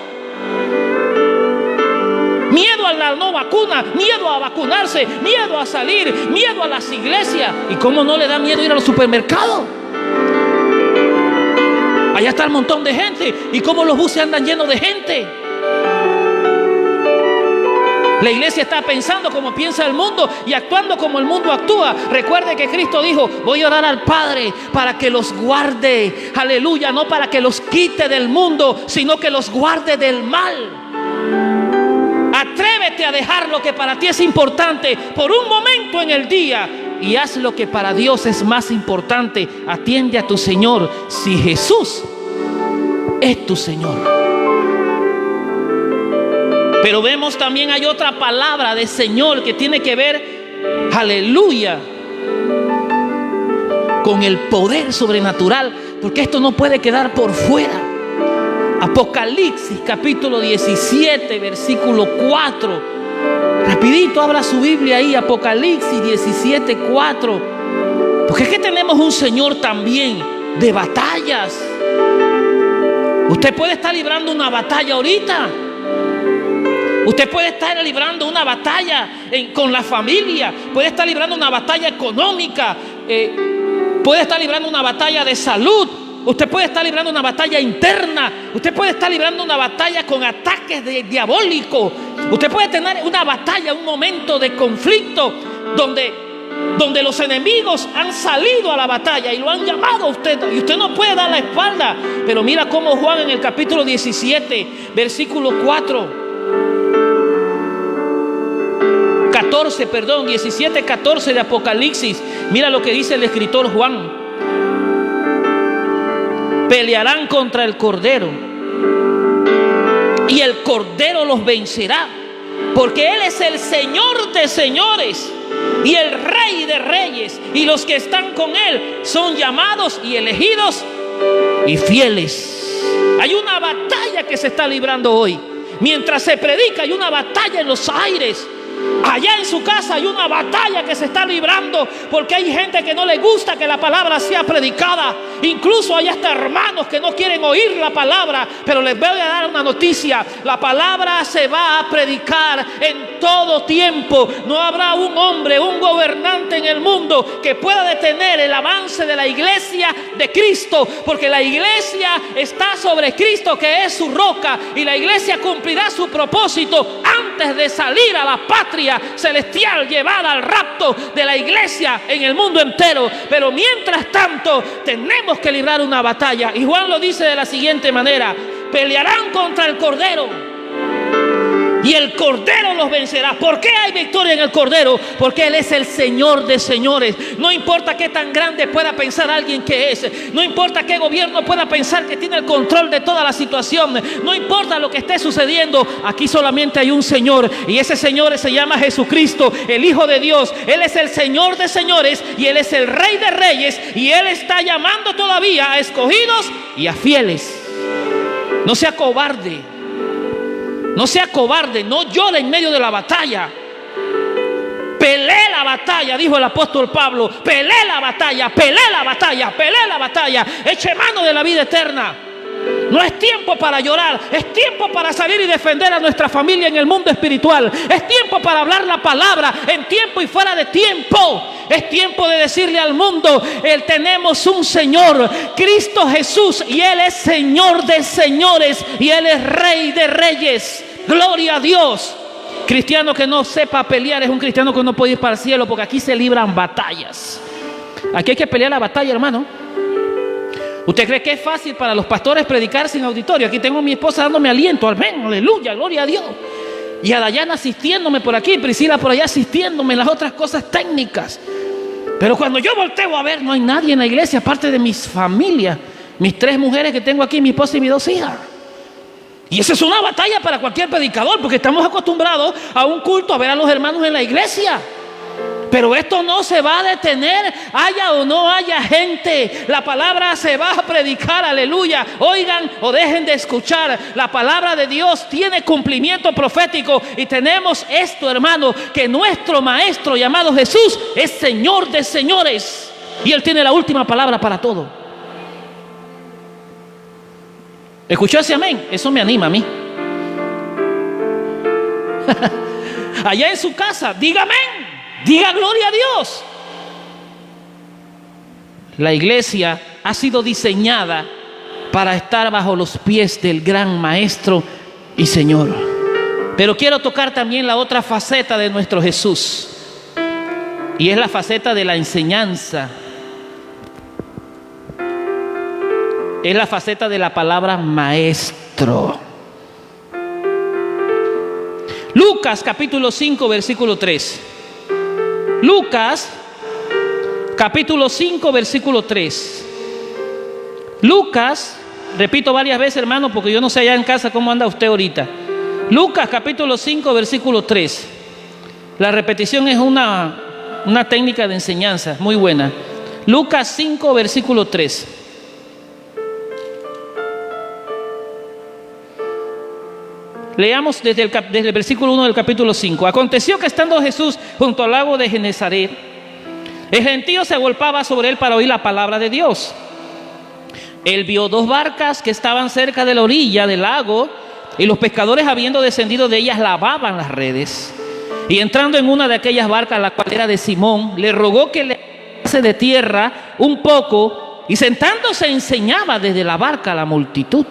[SPEAKER 1] Miedo a la no vacuna, miedo a vacunarse, miedo a salir, miedo a las iglesias. ¿Y cómo no le da miedo ir a los supermercados? Allá está el montón de gente. ¿Y cómo los buses andan llenos de gente? La iglesia está pensando como piensa el mundo y actuando como el mundo actúa. Recuerde que Cristo dijo: voy a orar al Padre para que los guarde. Aleluya, no para que los quite del mundo, sino que los guarde del mal. Atrévete a dejar lo que para ti es importante por un momento en el día y haz lo que para Dios es más importante. Atiende a tu Señor si Jesús es tu Señor. Pero vemos también hay otra palabra de Señor que tiene que ver, aleluya, con el poder sobrenatural, porque esto no puede quedar por fuera. Apocalipsis capítulo 17 versículo 4. Rapidito abra su Biblia ahí, Apocalipsis 17, 4. Porque es que tenemos un Señor también de batallas. Usted puede estar librando una batalla ahorita. Usted puede estar librando una batalla con la familia, puede estar librando una batalla económica, puede estar librando una batalla de salud, usted puede estar librando una batalla interna, usted puede estar librando una batalla con ataques diabólicos, usted puede tener una batalla, un momento de conflicto donde los enemigos han salido a la batalla y lo han llamado a usted y usted no puede dar la espalda. Pero mira cómo Juan en el capítulo 17 versículo 17, 14 de Apocalipsis. Mira lo que dice el escritor Juan: pelearán contra el Cordero y el Cordero los vencerá, porque Él es el Señor de señores y el Rey de reyes, y los que están con Él son llamados y elegidos y fieles. Hay una batalla que se está librando hoy. Mientras se predica, hay una batalla en los aires. Allá en su casa hay una batalla que se está librando, porque hay gente que no le gusta que la palabra sea predicada. Incluso hay hasta hermanos que no quieren oír la palabra. Pero les voy a dar una noticia: la palabra se va a predicar en todo tiempo. No habrá un hombre, un gobernante en el mundo que pueda detener el avance de la iglesia de Cristo, porque la iglesia está sobre Cristo, que es su roca, y la iglesia cumplirá su propósito antes de salir a la patria celestial, llevada al rapto de la iglesia en el mundo entero. Pero mientras tanto tenemos que librar una batalla, y Juan lo dice de la siguiente manera: pelearán contra el Cordero y el Cordero los vencerá. ¿Por qué hay victoria en el Cordero? Porque Él es el Señor de señores. No importa qué tan grande pueda pensar alguien que es, no importa qué gobierno pueda pensar que tiene el control de toda la situación, no importa lo que esté sucediendo, aquí solamente hay un Señor, y ese Señor se llama Jesucristo, el Hijo de Dios. Él es el Señor de señores y Él es el Rey de reyes, y Él está llamando todavía a escogidos y a fieles. No sea cobarde. No sea cobarde, no llore en medio de la batalla. Pelee la batalla, dijo el apóstol Pablo. Pelee la batalla, pelee la batalla, pelee la batalla. Eche mano de la vida eterna. No es tiempo para llorar, es tiempo para salir y defender a nuestra familia en el mundo espiritual. Es tiempo para hablar la palabra en tiempo y fuera de tiempo. Es tiempo de decirle al mundo: tenemos un Señor, Cristo Jesús, y Él es Señor de señores y Él es Rey de reyes. Gloria a Dios. Cristiano que no sepa pelear es un cristiano que no puede ir para el cielo, porque aquí se libran batallas. Aquí hay que pelear la batalla, hermano. ¿Usted cree que es fácil para los pastores predicar sin auditorio? Aquí tengo a mi esposa dándome aliento. Amén, aleluya, gloria a Dios. Y a Dayana asistiéndome por aquí, Priscila por allá asistiéndome en las otras cosas técnicas. Pero cuando yo volteo a ver, no hay nadie en la iglesia aparte de mis familias, mis 3 mujeres que tengo aquí, mi esposa y mis 2 hijas. Y esa es una batalla para cualquier predicador, porque estamos acostumbrados a un culto, a ver a los hermanos en la iglesia. Pero esto no se va a detener, haya o no haya gente. La palabra se va a predicar, aleluya. Oigan o dejen de escuchar, la palabra de Dios tiene cumplimiento profético. Y tenemos esto, hermano, que nuestro Maestro llamado Jesús es Señor de señores, y Él tiene la última palabra para todo. ¿Escuchó ese amén? Eso me anima a mí. Allá en su casa, diga amén. Diga gloria a Dios. La iglesia ha sido diseñada para estar bajo los pies del gran Maestro y Señor. Pero quiero tocar también la otra faceta de nuestro Jesús, y es la faceta de la enseñanza. Es la faceta de la palabra maestro. Lucas capítulo 5 versículo 3. Lucas capítulo 5 versículo 3. Lucas, repito varias veces, hermano, porque yo no sé allá en casa cómo anda usted ahorita. Lucas capítulo 5 versículo 3. La repetición es una técnica de enseñanza muy buena. Lucas 5 versículo 3. Leamos desde el versículo 1 del capítulo 5. Aconteció que estando Jesús junto al lago de Genesaret, el gentío se agolpaba sobre él para oír la palabra de Dios. Él vio 2 barcas que estaban cerca de la orilla del lago, y los pescadores, habiendo descendido de ellas, lavaban las redes. Y entrando en una de aquellas barcas, la cual era de Simón, le rogó que le echase de tierra un poco, y sentándose enseñaba desde la barca a la multitud.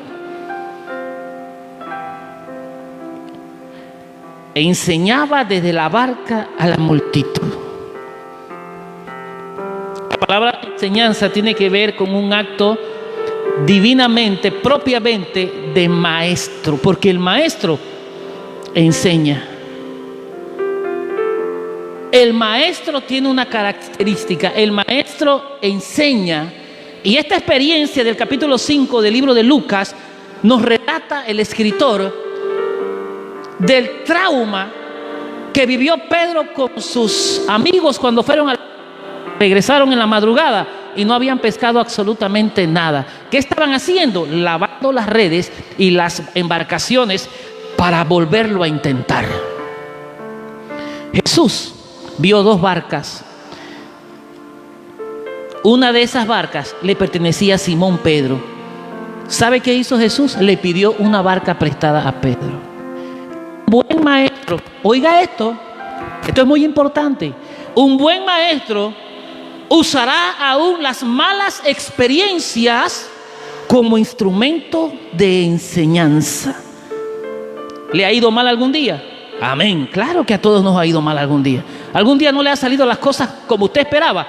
[SPEAKER 1] Enseñaba desde la barca a la multitud. La palabra enseñanza tiene que ver con un acto divinamente, propiamente de maestro, porque el maestro enseña. El maestro tiene una característica: el maestro enseña. Y esta experiencia del capítulo 5 del libro de Lucas nos relata el escritor del trauma que vivió Pedro con sus amigos cuando regresaron en la madrugada y no habían pescado absolutamente nada. ¿Qué estaban haciendo? Lavando las redes y las embarcaciones para volverlo a intentar. Jesús vio 2 barcas. Una de esas barcas le pertenecía a Simón Pedro. ¿Sabe qué hizo Jesús? Le pidió una barca prestada a Pedro. Buen maestro, oiga esto es muy importante. Un buen maestro usará aún las malas experiencias como instrumento de enseñanza. ¿Le ha ido mal algún día? Amén. Claro que a todos nos ha ido mal algún día. ¿Algún día no le han salido las cosas como usted esperaba?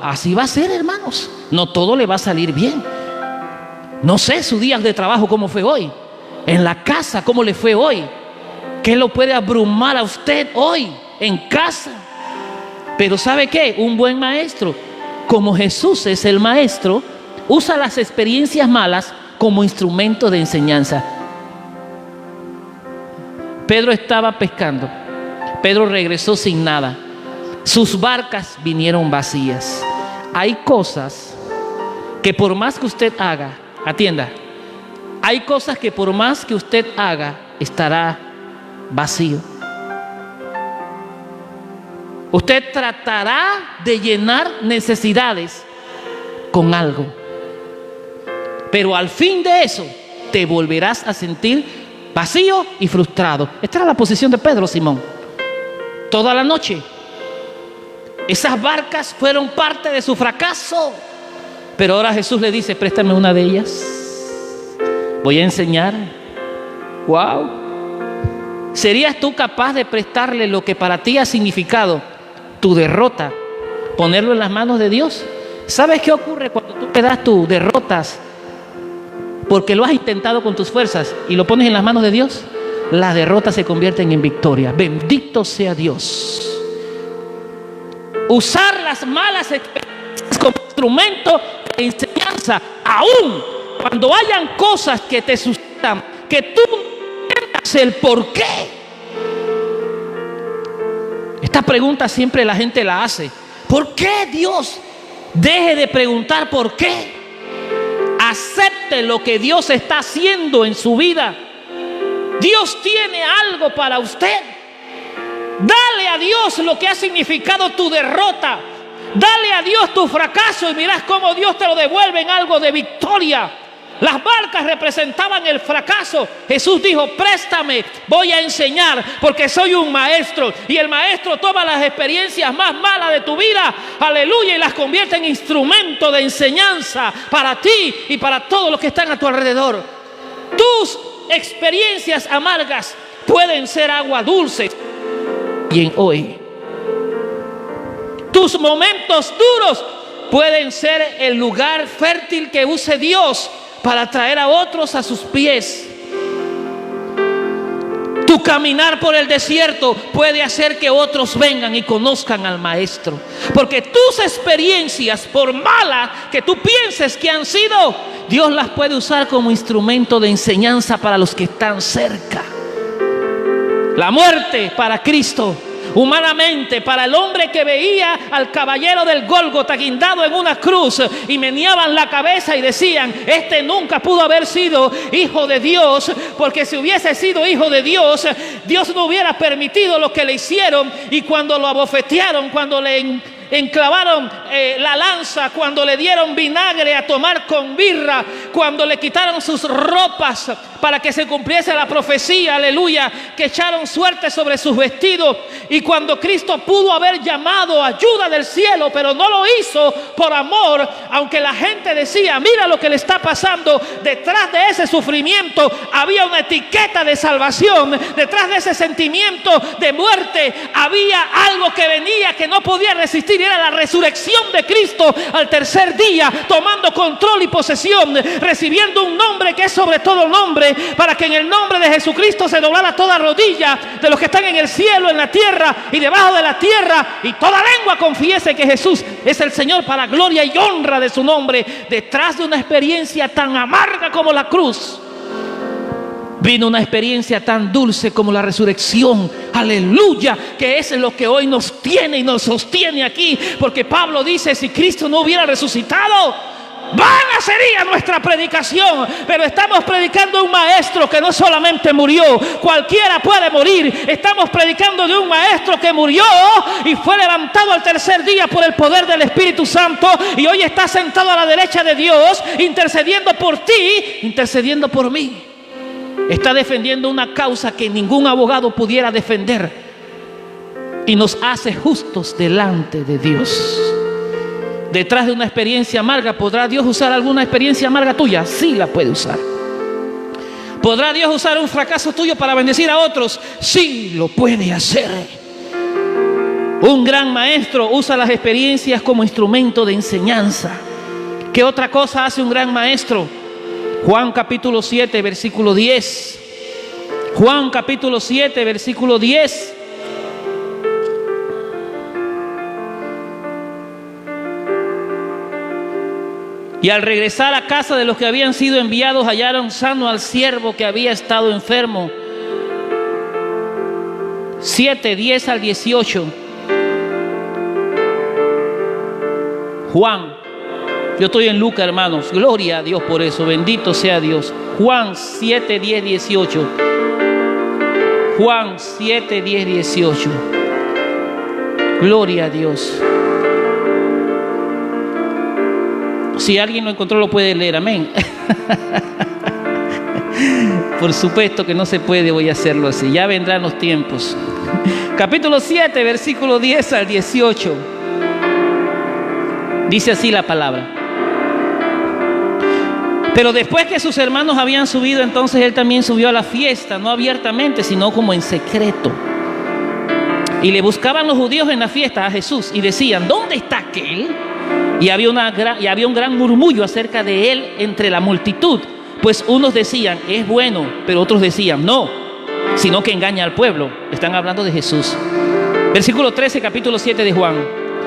[SPEAKER 1] Así va a ser, hermanos. No todo le va a salir bien. No sé su día de trabajo cómo fue hoy. En la casa cómo le fue hoy. ¿Qué lo puede abrumar a usted hoy en casa? Pero ¿sabe qué? Un buen maestro, como Jesús es el maestro, usa las experiencias malas como instrumento de enseñanza. Pedro estaba pescando. Pedro regresó sin nada. Sus barcas vinieron vacías. Hay cosas que por más que usted haga, atienda, hay cosas que por más que usted haga, estará vacío. Usted tratará de llenar necesidades con algo, pero al fin de eso te volverás a sentir vacío y frustrado. Esta era la posición de Pedro, Simón. Toda la noche esas barcas fueron parte de su fracaso, pero ahora Jesús le dice: préstame una de ellas, voy a enseñar. Wow. ¿Serías tú capaz de prestarle lo que para ti ha significado tu derrota, ponerlo en las manos de Dios? ¿Sabes qué ocurre cuando tú te das tus derrotas porque lo has intentado con tus fuerzas y lo pones en las manos de Dios? Las derrotas se convierten en victoria. Bendito sea Dios. Usar las malas experiencias como instrumento de enseñanza, aún cuando hayan cosas que te suscitan, que tú el por qué. Esta pregunta siempre la gente la hace. ¿Por qué Dios? Deje de preguntar por qué. Acepte lo que Dios está haciendo en su vida. Dios tiene algo para usted. Dale a Dios lo que ha significado tu derrota. Dale a Dios tu fracaso y mirás cómo Dios te lo devuelve en algo de victoria. Las barcas representaban el fracaso. Jesús dijo: préstame, voy a enseñar, porque soy un maestro. Y el maestro toma las experiencias más malas de tu vida, aleluya, y las convierte en instrumento de enseñanza para ti y para todos los que están a tu alrededor. Tus experiencias amargas pueden ser agua dulce y en hoy. Tus momentos duros pueden ser el lugar fértil que use Dios para traer a otros a sus pies. Tu caminar por el desierto puede hacer que otros vengan y conozcan al Maestro. Porque tus experiencias, por malas que tú pienses que han sido, Dios las puede usar como instrumento de enseñanza para los que están cerca. La muerte para Cristo, humanamente, para el hombre que veía al caballero del Gólgota guindado en una cruz y meneaban la cabeza y decían: este nunca pudo haber sido hijo de Dios, porque si hubiese sido hijo de Dios, Dios no hubiera permitido lo que le hicieron. Y cuando lo abofetearon, cuando le enclavaron la lanza, cuando le dieron vinagre a tomar con birra, cuando le quitaron sus ropas para que se cumpliese la profecía, aleluya, que echaron suerte sobre sus vestidos, y cuando Cristo pudo haber llamado ayuda del cielo, pero no lo hizo por amor, aunque la gente decía: mira lo que le está pasando, detrás de ese sufrimiento había una etiqueta de salvación, detrás de ese sentimiento de muerte había algo que venía que no podía resistir. Era la resurrección de Cristo al tercer día, tomando control y posesión, recibiendo un nombre que es sobre todo nombre, para que en el nombre de Jesucristo se doblara toda rodilla de los que están en el cielo, en la tierra y debajo de la tierra, y toda lengua confiese que Jesús es el Señor, para gloria y honra de su nombre. Detrás de una experiencia tan amarga como la cruz Vino una experiencia tan dulce como la resurrección. Aleluya, que es lo que hoy nos tiene y nos sostiene aquí. Porque Pablo dice, si Cristo no hubiera resucitado, vana sería nuestra predicación. Pero estamos predicando a un maestro que no solamente murió, cualquiera puede morir. Estamos predicando de un maestro que murió y fue levantado al tercer día por el poder del Espíritu Santo, y hoy está sentado a la derecha de Dios, intercediendo por ti, intercediendo por mí. Está defendiendo una causa que ningún abogado pudiera defender, y nos hace justos delante de Dios. Detrás de una experiencia amarga, ¿podrá Dios usar alguna experiencia amarga tuya? Sí, la puede usar. ¿Podrá Dios usar un fracaso tuyo para bendecir a otros? Sí, lo puede hacer. Un gran maestro usa las experiencias como instrumento de enseñanza. ¿Qué otra cosa hace un gran maestro? Juan capítulo 7, versículo 10. Juan capítulo 7, versículo 10. Y al regresar a casa de los que habían sido enviados, hallaron sano al siervo que había estado enfermo. 7, 10 al 18. Juan. Yo estoy en Lucas, hermanos. Gloria a Dios por eso. Bendito sea Dios. Juan 7, 10, 18. Juan 7, 10, 18. Gloria a Dios. Si alguien lo encontró, lo puede leer. Amén. Por supuesto que no se puede, voy a hacerlo así. Ya vendrán los tiempos. Capítulo 7, versículo 10 al 18. Dice así la palabra. Pero después que sus hermanos habían subido, entonces él también subió a la fiesta, no abiertamente, sino como en secreto. Y le buscaban los judíos en la fiesta a Jesús y decían, ¿dónde está aquel? Y había un gran murmullo acerca de él entre la multitud, pues unos decían, es bueno, pero otros decían, no, sino que engaña al pueblo. Están hablando de Jesús. Versículo 13, capítulo 7 de Juan.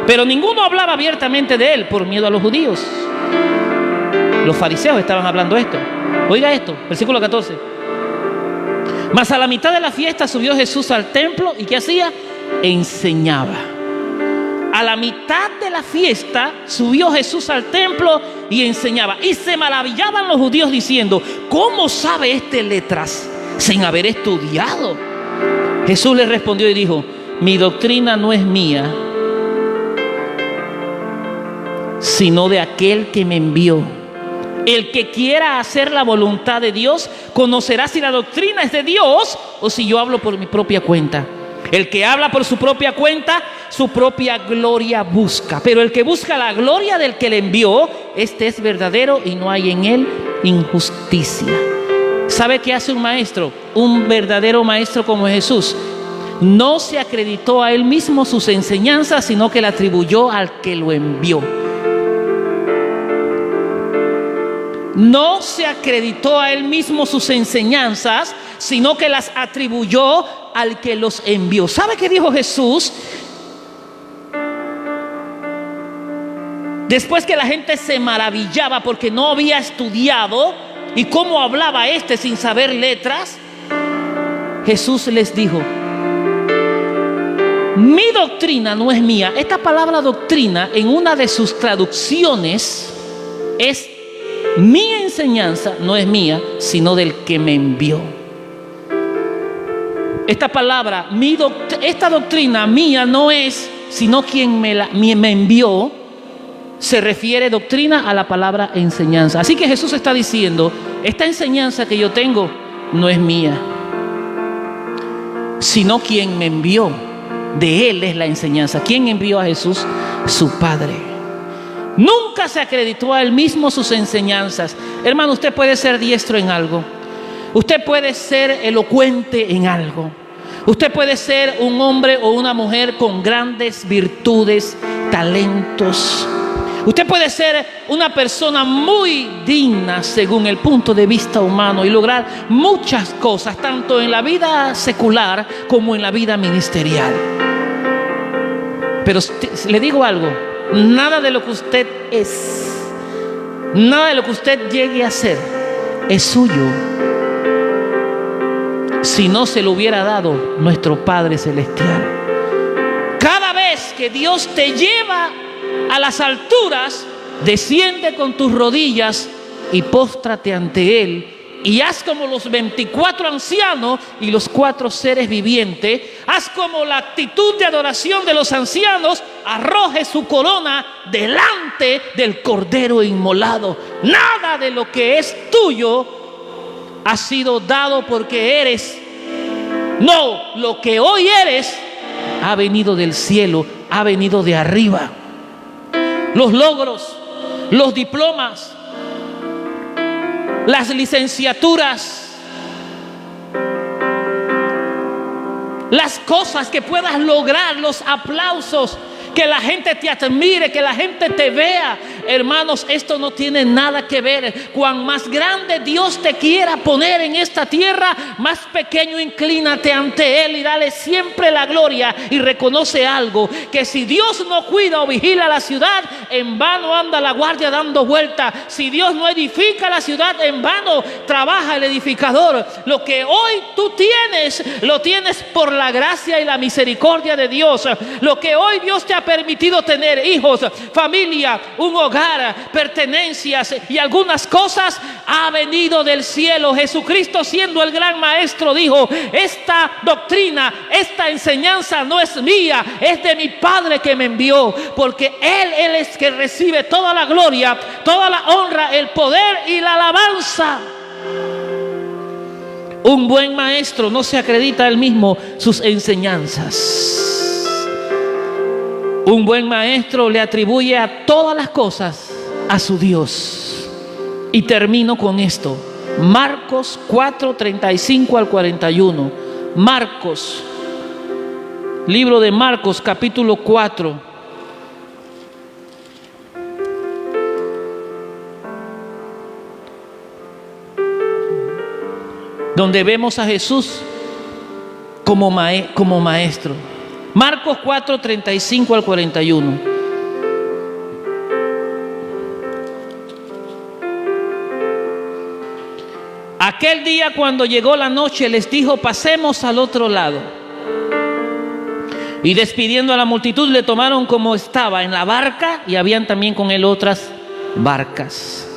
[SPEAKER 1] Pero ninguno hablaba abiertamente de él por miedo a los judíos. Los fariseos estaban hablando esto. Oiga esto, versículo 14. Mas a la mitad de la fiesta subió Jesús al templo, ¿y qué hacía? Enseñaba. A la mitad de la fiesta subió Jesús al templo y enseñaba. Y se maravillaban los judíos diciendo, ¿cómo sabe este letras sin haber estudiado? Jesús les respondió y dijo, mi doctrina no es mía, sino de aquel que me envió. El que quiera hacer la voluntad de Dios conocerá si la doctrina es de Dios o si yo hablo por mi propia cuenta. El que habla por su propia cuenta, su propia gloria busca. Pero el que busca la gloria del que le envió, este es verdadero y no hay en él injusticia. ¿Sabe qué hace un maestro? Un verdadero maestro como Jesús no se acreditó a él mismo sus enseñanzas, sino que le atribuyó al que lo envió. No se acreditó a él mismo sus enseñanzas, sino que las atribuyó al que los envió. ¿Sabe qué dijo Jesús? Después que la gente se maravillaba porque no había estudiado y cómo hablaba sin saber letras, Jesús les dijo, mi doctrina no es mía. Esta palabra doctrina en una de sus traducciones es mi enseñanza no es mía, sino del que me envió. Esta palabra, esta doctrina mía no es, sino quien me envió, se refiere doctrina a la palabra enseñanza. Así que Jesús está diciendo, esta enseñanza que yo tengo no es mía, sino quien me envió. De él es la enseñanza. ¿Quién envió a Jesús? Su Padre. Nunca se acreditó a él mismo sus enseñanzas. Hermano, usted puede ser diestro en algo. Usted puede ser elocuente en algo. Usted puede ser un hombre o una mujer con grandes virtudes, talentos. Usted puede ser una persona muy digna según el punto de vista humano y lograr muchas cosas, tanto en la vida secular como en la vida ministerial. Pero le digo algo, nada de lo que usted es, nada de lo que usted llegue a ser, es suyo. si no se lo hubiera dado nuestro Padre Celestial. Cada vez que Dios te lleva a las alturas, desciende con tus rodillas y póstrate ante Él. Y haz como los 24 ancianos y los 4 seres vivientes. Haz como la actitud de adoración de los ancianos. Arroje su corona delante del Cordero inmolado. Nada de lo que es tuyo ha sido dado porque eres. No, lo que hoy eres ha venido del cielo, ha venido de arriba. Los logros, los diplomas, las licenciaturas, las cosas que puedas lograr, los aplausos, que la gente te admire, que la gente te vea. Hermanos, esto no tiene nada que ver. Cuán más grande Dios te quiera poner en esta tierra, más pequeño inclínate ante Él y dale siempre la gloria. Y reconoce algo, que si Dios no cuida o vigila la ciudad, en vano anda la guardia dando vuelta. Si Dios no edifica la ciudad, en vano trabaja el edificador. Lo que hoy tú tienes, lo tienes por la gracia y la misericordia de Dios. Lo que hoy Dios te ha permitido tener, hijos, familia, un hogar, pertenencias y algunas cosas, ha venido del cielo. Jesucristo, siendo el gran maestro, dijo: esta doctrina, esta enseñanza no es mía, es de mi Padre que me envió. Porque Él es que recibe toda la gloria, toda la honra, el poder y la alabanza. Un buen maestro no se acredita a él mismo sus enseñanzas. Un buen maestro le atribuye a todas las cosas a su Dios. Y termino con esto. Marcos 4, 35 al 41. Marcos, libro de Marcos, capítulo 4. Donde vemos a Jesús como maestro. Marcos 4, 35 al 41. Aquel día, cuando llegó la noche, les dijo: pasemos al otro lado. Y despidiendo a la multitud, le tomaron como estaba en la barca, y habían también con él otras barcas.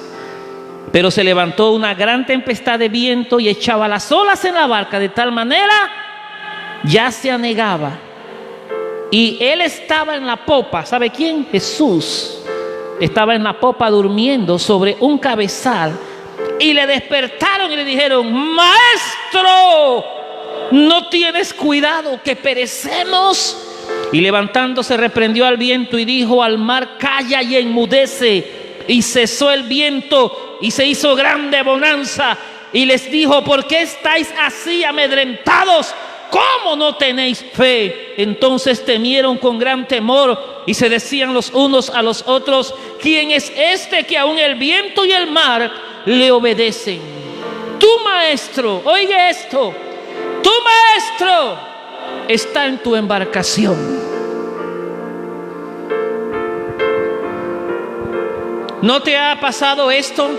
[SPEAKER 1] Pero se levantó una gran tempestad de viento y echaba las olas en la barca, de tal manera ya se anegaba. Y él estaba en la popa. ¿Sabe quién? Jesús. Estaba en la popa durmiendo sobre un cabezal. Y le despertaron y le dijeron: Maestro, ¿no tienes cuidado que perecemos? Y levantándose reprendió al viento y dijo al mar: calla y enmudece. Y cesó el viento y se hizo grande bonanza. Y les dijo: ¿por qué estáis así amedrentados? ¿Cómo no tenéis fe? Entonces temieron con gran temor y se decían los unos a los otros: ¿quién es este que aún el viento y el mar le obedecen? Tu maestro, oye esto, tu maestro está en tu embarcación. ¿No te ha pasado esto?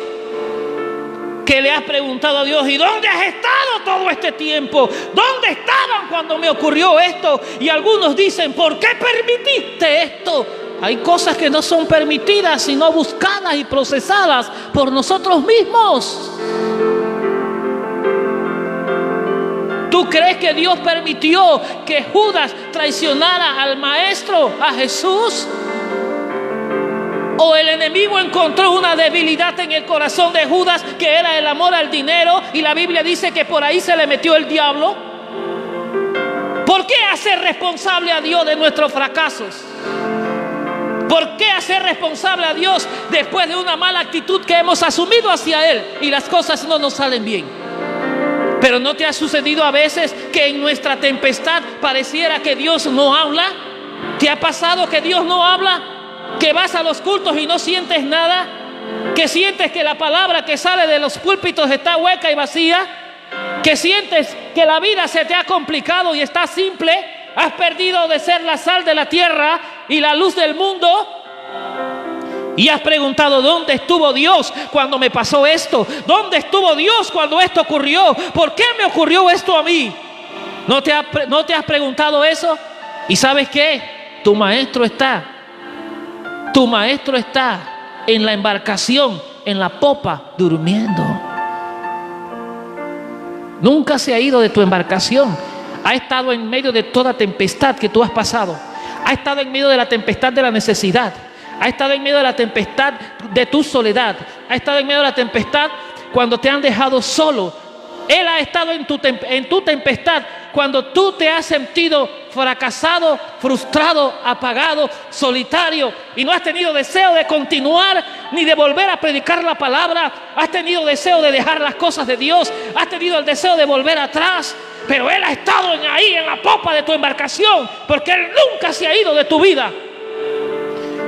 [SPEAKER 1] Que le has preguntado a Dios: ¿y dónde has estado todo este tiempo? ¿Dónde estaban cuando me ocurrió esto? Y algunos dicen: ¿por qué permitiste esto? Hay cosas que no son permitidas, sino buscadas y procesadas por nosotros mismos. ¿Tú crees que Dios permitió que Judas traicionara al maestro, a Jesús? ¿O el enemigo encontró una debilidad en el corazón de Judas, que era el amor al dinero, y la Biblia dice que por ahí se le metió el diablo? ¿Por qué hacer responsable a Dios de nuestros fracasos? ¿Por qué hacer responsable a Dios después de una mala actitud que hemos asumido hacia Él y las cosas no nos salen bien? ¿Pero no te ha sucedido a veces que en nuestra tempestad pareciera que Dios no habla? ¿Te ha pasado que Dios no habla? ¿Que vas a los cultos y no sientes nada? ¿Que sientes que la palabra que sale de los púlpitos está hueca y vacía? ¿Que sientes que la vida se te ha complicado y está simple? ¿Has perdido de ser la sal de la tierra y la luz del mundo? Y has preguntado: ¿dónde estuvo Dios cuando me pasó esto? ¿Dónde estuvo Dios cuando esto ocurrió? ¿Por qué me ocurrió esto a mí? ¿No te has preguntado eso? ¿Y sabes qué? Tu maestro está en la embarcación, en la popa, durmiendo. Nunca se ha ido de tu embarcación. Ha estado en medio de toda tempestad que tú has pasado. Ha estado en medio de la tempestad de la necesidad. Ha estado en medio de la tempestad de tu soledad. Ha estado en medio de la tempestad cuando te han dejado solo. Él ha estado en tu tempestad cuando tú te has sentido fracasado, frustrado, apagado, solitario, y no has tenido deseo de continuar ni de volver a predicar la palabra. Has tenido deseo de dejar las cosas de Dios. Has tenido el deseo de volver atrás. Pero Él ha estado ahí en la popa de tu embarcación, porque Él nunca se ha ido de tu vida.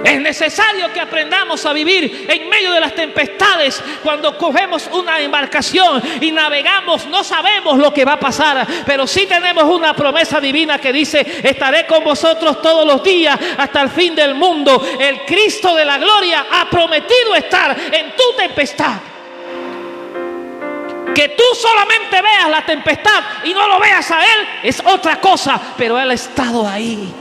[SPEAKER 1] Es necesario que aprendamos a vivir en medio de las tempestades. Cuando cogemos una embarcación y navegamos, no sabemos lo que va a pasar, pero sí tenemos una promesa divina que dice: estaré con vosotros todos los días hasta el fin del mundo. El Cristo de la gloria ha prometido estar en tu tempestad. Que tú solamente veas la tempestad y no lo veas a Él es otra cosa, pero Él ha estado ahí.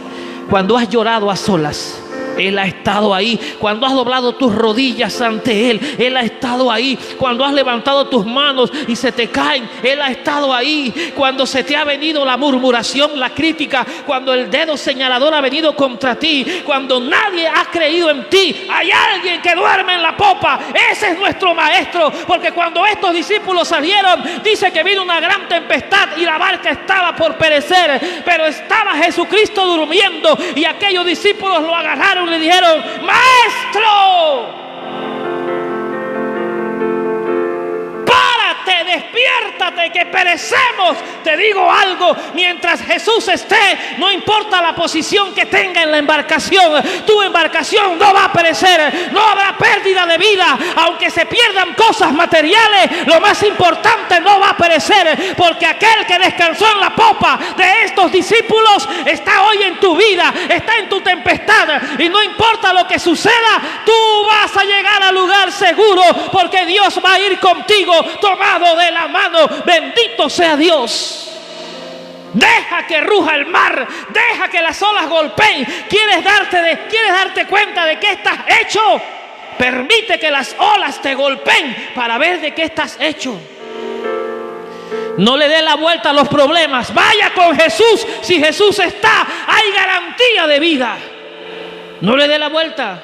[SPEAKER 1] Cuando has llorado a solas, Él ha estado ahí. Cuando has doblado tus rodillas ante Él, Él ha estado ahí. Cuando has levantado tus manos y se te caen, Él ha estado ahí. Cuando se te ha venido la murmuración, la crítica, cuando el dedo señalador ha venido contra ti, cuando nadie ha creído en ti, hay alguien que duerme en la popa. Ese es nuestro maestro. Porque cuando estos discípulos salieron, dice que vino una gran tempestad y la barca estaba por perecer, pero estaba Jesucristo durmiendo, y aquellos discípulos lo agarraron y le dijeron: ¡Maestro! ¡Párate, despiértate, que perecemos! Te digo algo: mientras Jesús esté, no importa la posición que tenga en la embarcación, tu embarcación no va a perecer. No habrá pérdida de vida. Aunque se pierdan cosas materiales, lo más importante no va a perecer, porque aquel que descansó en la popa de estos discípulos está hoy en tu vida, está en tu tempestad, y no importa lo que suceda, tú vas a llegar al lugar seguro, porque Dios va a ir contigo, tomado de la mano. Bendito sea Dios. Deja que ruja el mar, deja que las olas golpeen. ¿Quieres darte cuenta de qué estás hecho? Permite que las olas te golpeen para ver de qué estás hecho. No le dé la vuelta a los problemas. Vaya con Jesús. Si Jesús está, hay garantía de vida. No le dé la vuelta.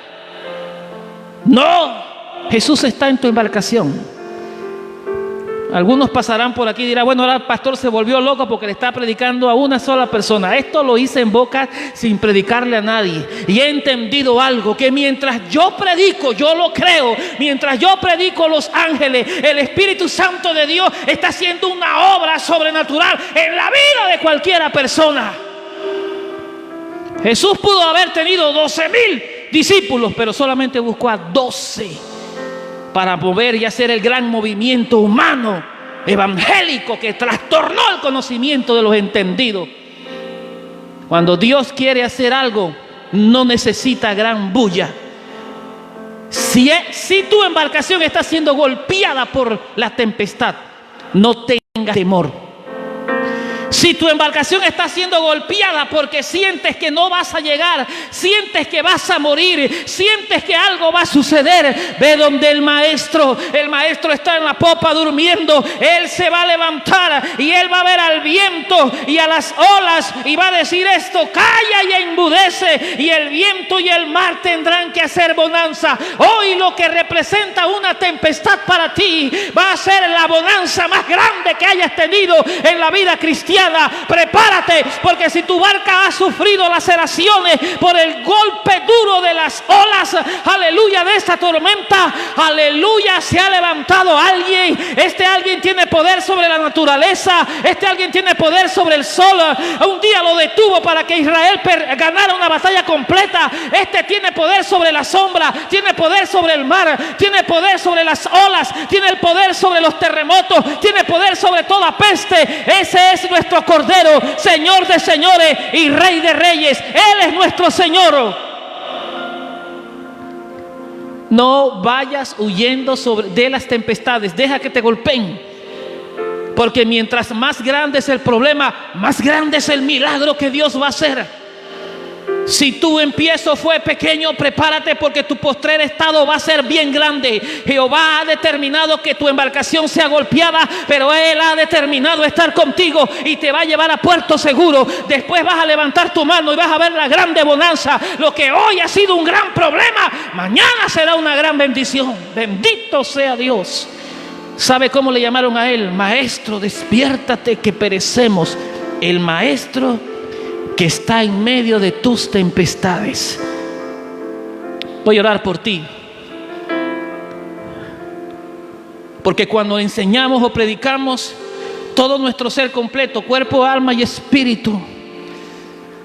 [SPEAKER 1] No, Jesús está en tu embarcación. Algunos pasarán por aquí y dirán: bueno, ahora el pastor se volvió loco porque le está predicando a una sola persona. Esto lo hice en boca sin predicarle a nadie. Y he entendido algo: que mientras yo predico, yo lo creo. Mientras yo predico, los ángeles, el Espíritu Santo de Dios está haciendo una obra sobrenatural en la vida de cualquiera persona. Jesús pudo haber tenido 12,000 discípulos, pero solamente buscó a 12 para mover y hacer el gran movimiento humano evangélico que trastornó el conocimiento de los entendidos. Cuando Dios quiere hacer algo, no necesita gran bulla. Si tu embarcación está siendo golpeada por la tempestad, no tengas temor. Si tu embarcación está siendo golpeada porque sientes que no vas a llegar, sientes que vas a morir, sientes que algo va a suceder, ve donde el maestro. El maestro está en la popa durmiendo. Él se va a levantar y él va a ver al viento y a las olas y va a decir esto: calla y enmudece. Y el viento y el mar tendrán que hacer bonanza. Hoy lo que representa una tempestad para ti va a ser la bonanza más grande que hayas tenido en la vida cristiana. Prepárate, porque si tu barca ha sufrido laceraciones por el golpe duro de las olas, aleluya, de esta tormenta, aleluya, se ha levantado alguien. Este alguien tiene poder sobre la naturaleza. Este alguien tiene poder sobre el sol. Un día lo detuvo para que Israel ganara una batalla completa. Este tiene poder sobre la sombra, tiene poder sobre el mar, tiene poder sobre las olas, tiene el poder sobre los terremotos, tiene poder sobre toda peste. Ese es nuestro Cordero, Señor de señores y Rey de reyes. Él es nuestro Señor. No vayas huyendo de las tempestades. Deja que te golpeen. Porque mientras más grande es el problema, más grande es el milagro que Dios va a hacer. Si tu empiezo fue pequeño, prepárate, porque tu postrer estado va a ser bien grande. Jehová ha determinado que tu embarcación sea golpeada, pero Él ha determinado estar contigo y te va a llevar a puerto seguro. Después vas a levantar tu mano y vas a ver la grande bonanza. Lo que hoy ha sido un gran problema, mañana será una gran bendición. Bendito sea Dios. ¿Sabe cómo le llamaron a Él? Maestro, despiértate que perecemos. El maestro que está en medio de tus tempestades. Voy a orar por ti, porque cuando enseñamos o predicamos, todo nuestro ser completo, cuerpo, alma y espíritu,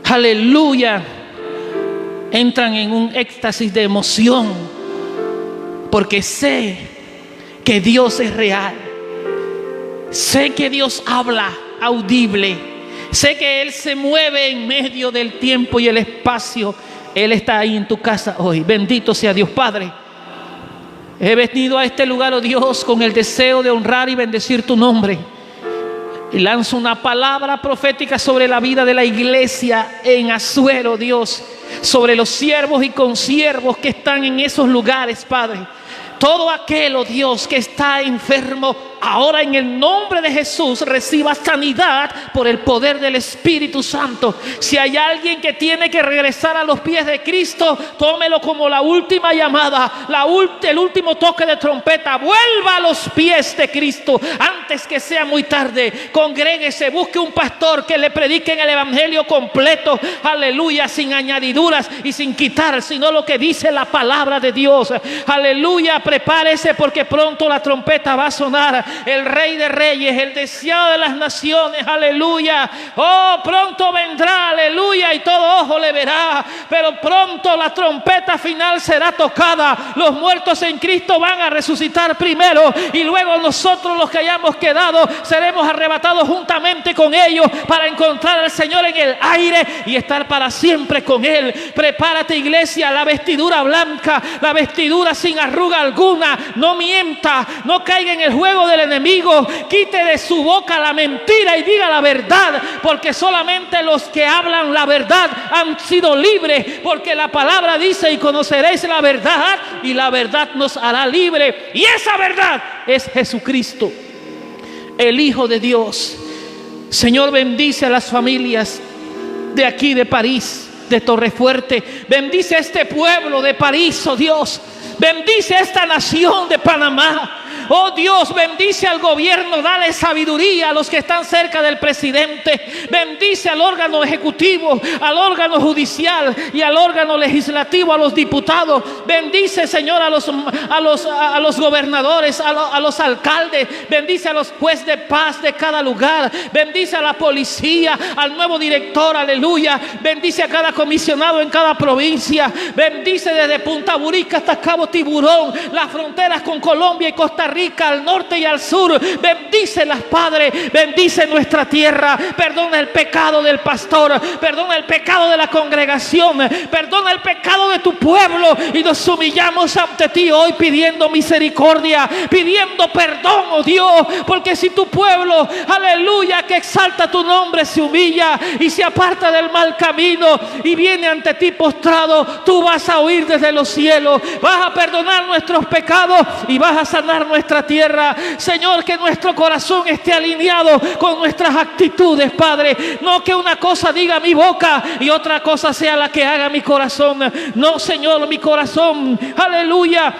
[SPEAKER 1] aleluya, entran en un éxtasis de emoción, porque sé que Dios es real, sé que Dios habla audible. Sé que Él se mueve en medio del tiempo y el espacio. Él está ahí en tu casa hoy. Bendito sea Dios. Padre, he venido a este lugar, oh Dios, con el deseo de honrar y bendecir tu nombre. Y lanzo una palabra profética sobre la vida de la iglesia en Azuero, Dios. Sobre los siervos y consiervos que están en esos lugares, Padre. Todo aquel, oh Dios, que está enfermo, ahora en el nombre de Jesús reciba sanidad por el poder del Espíritu Santo. Si hay alguien que tiene que regresar a los pies de Cristo, tómelo como la última llamada, el último toque de trompeta. Vuelva a los pies de Cristo antes que sea muy tarde. Congréguese, busque un pastor que le predique en el evangelio completo, aleluya, sin añadiduras y sin quitar, sino lo que dice la palabra de Dios. Aleluya, prepárese, porque pronto la trompeta va a sonar. El Rey de Reyes, el deseado de las naciones, aleluya. Oh, pronto vendrá, aleluya, y todo ojo le verá. Pero pronto la trompeta final será tocada. Los muertos en Cristo van a resucitar primero, y luego nosotros, los que hayamos quedado, seremos arrebatados juntamente con ellos para encontrar al Señor en el aire y estar para siempre con Él. Prepárate, iglesia, la vestidura blanca, la vestidura sin arruga alguna. No mienta, no caiga en el juego del enemigo. Quite de su boca la mentira y diga la verdad, porque solamente los que hablan la verdad han sido libres, porque la palabra dice: y conoceréis la verdad, y la verdad nos hará libre. Y esa verdad es Jesucristo, el Hijo de Dios. Señor, bendice a las familias de aquí, de París, de Torrefuerte. Bendice a este pueblo de París, oh Dios. Bendice a esta nación de Panamá. Oh Dios, bendice al gobierno, dale sabiduría a los que están cerca del presidente. Bendice al órgano ejecutivo, al órgano judicial y al órgano legislativo, a los diputados. Bendice, Señor, a los gobernadores, a los alcaldes. Bendice a los jueces de paz de cada lugar. Bendice a la policía, al nuevo director, aleluya. Bendice a cada comisionado en cada provincia. Bendice desde Punta Burica hasta Cabo Tiburón, las fronteras con Colombia y Costa Rica, al norte y al sur. Bendícelas, Padre. Bendice nuestra tierra. Perdona el pecado del pastor, perdona el pecado de la congregación, perdona el pecado de tu pueblo, y nos humillamos ante ti hoy pidiendo misericordia, pidiendo perdón, oh Dios, porque si tu pueblo, aleluya, que exalta tu nombre, se humilla y se aparta del mal camino y viene ante ti postrado, tú vas a oír desde los cielos, vas a perdonar nuestros pecados y vas a sanar nuestra tierra. Señor, que nuestro corazón esté alineado con nuestras actitudes, Padre. No que una cosa diga mi boca y otra cosa sea la que haga mi corazón. No, Señor, mi corazón, aleluya,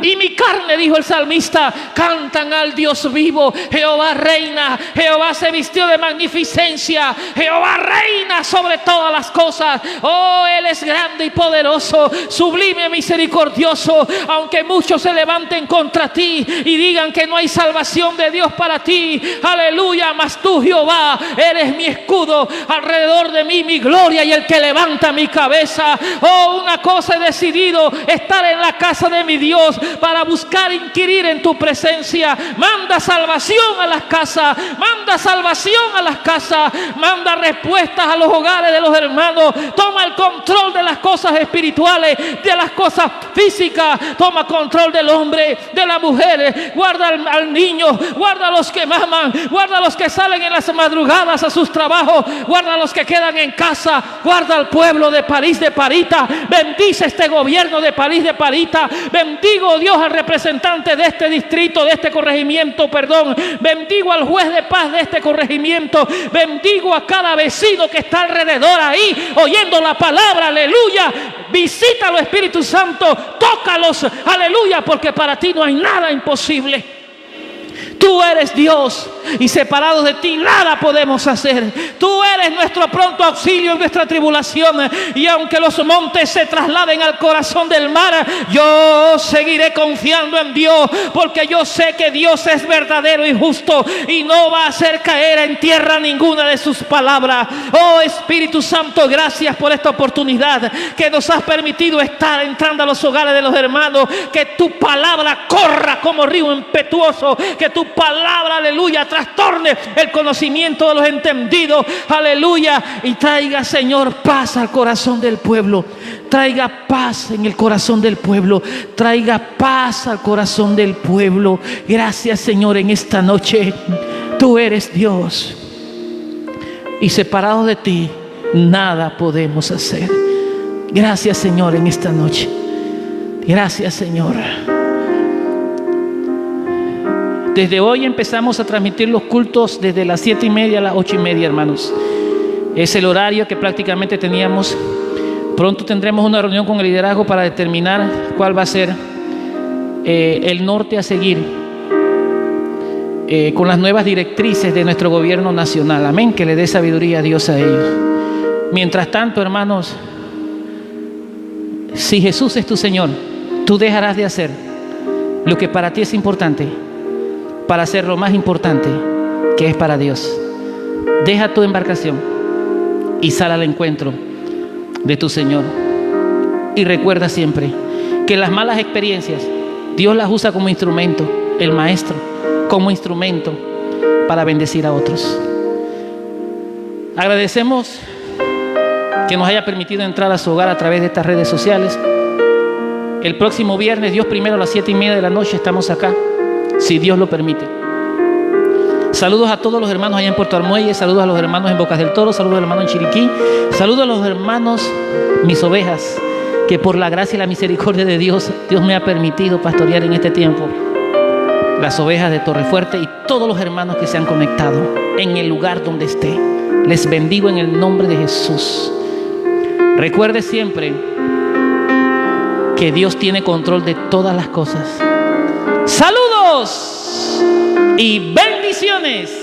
[SPEAKER 1] y mi carne, dijo el salmista, cantan al Dios vivo. Jehová reina, Jehová se vistió de magnificencia, Jehová reina sobre todas las cosas. Oh, Él es grande y poderoso, sublime, misericordioso. Aunque muchos se levanten contra ti y digan que no hay salvación de Dios para ti, aleluya, mas tú, Jehová, eres mi escudo, alrededor de mí mi gloria y el que levanta mi cabeza. Oh, una cosa he decidido, estar en la casa de mi Dios para buscar inquirir en tu presencia. Manda salvación a las casas, manda salvación a las casas, manda respuestas a los hogares de los hermanos. Toma el control de las cosas espirituales, de las cosas físicas. Toma control del hombre, de la mujer. Guarda al niño, guarda a los que maman, guarda a los que salen en las madrugadas a sus trabajos, guarda a los que quedan en casa, guarda al pueblo de París de Parita. Bendice este gobierno de París de Parita. Bendigo, Dios, al representante de este distrito, de este corregimiento, perdón. Bendigo al juez de paz de este corregimiento. Bendigo a cada vecino que está alrededor ahí oyendo la palabra, aleluya. Visítalo, Espíritu Santo, tócalos, aleluya, porque para ti no hay nada imposible. Tú eres Dios y separados de ti nada podemos hacer. Tú eres nuestro pronto auxilio en nuestra tribulación. Y aunque los montes se trasladen al corazón del mar, yo seguiré confiando en Dios, porque yo sé que Dios es verdadero y justo y no va a hacer caer en tierra ninguna de sus palabras. Oh Espíritu Santo, gracias por esta oportunidad que nos has permitido estar entrando a los hogares de los hermanos. Que tu palabra corra como río impetuoso, que tu palabra, aleluya, trastorne el conocimiento de los entendidos, aleluya, y traiga, Señor, paz al corazón del pueblo. Traiga paz en el corazón del pueblo. Traiga paz al corazón del pueblo. Gracias, Señor, en esta noche. Tú eres Dios y separados de ti nada podemos hacer. Gracias, Señor, en esta noche. Gracias, Señor. Desde hoy empezamos a transmitir los cultos desde las 7:30 a las 8:30, hermanos. Es el horario que prácticamente teníamos. Pronto tendremos una reunión con el liderazgo para determinar cuál va a ser el norte a seguir con las nuevas directrices de nuestro gobierno nacional. Amén, que le dé sabiduría a Dios a ellos. Mientras tanto, hermanos, si Jesús es tu Señor, tú dejarás de hacer lo que para ti es importante para hacer lo más importante, que es para Dios. Deja tu embarcación y sal al encuentro de tu Señor. Y recuerda siempre que las malas experiencias Dios las usa como instrumento, el maestro como instrumento para bendecir a otros. Agradecemos que nos haya permitido entrar a su hogar a través de estas redes sociales. El próximo viernes, Dios primero, a las 7:30 de la noche estamos acá, si Dios lo permite. Saludos a todos los hermanos allá en Puerto Armuelle, saludos a los hermanos en Bocas del Toro, saludos a los hermanos en Chiriquí, saludos a los hermanos, mis ovejas, que por la gracia y la misericordia de Dios, Dios me ha permitido pastorear en este tiempo las ovejas de Torrefuerte y todos los hermanos que se han conectado en el lugar donde esté. Les bendigo en el nombre de Jesús. Recuerde siempre que Dios tiene control de todas las cosas. ¡Saludos y bendiciones!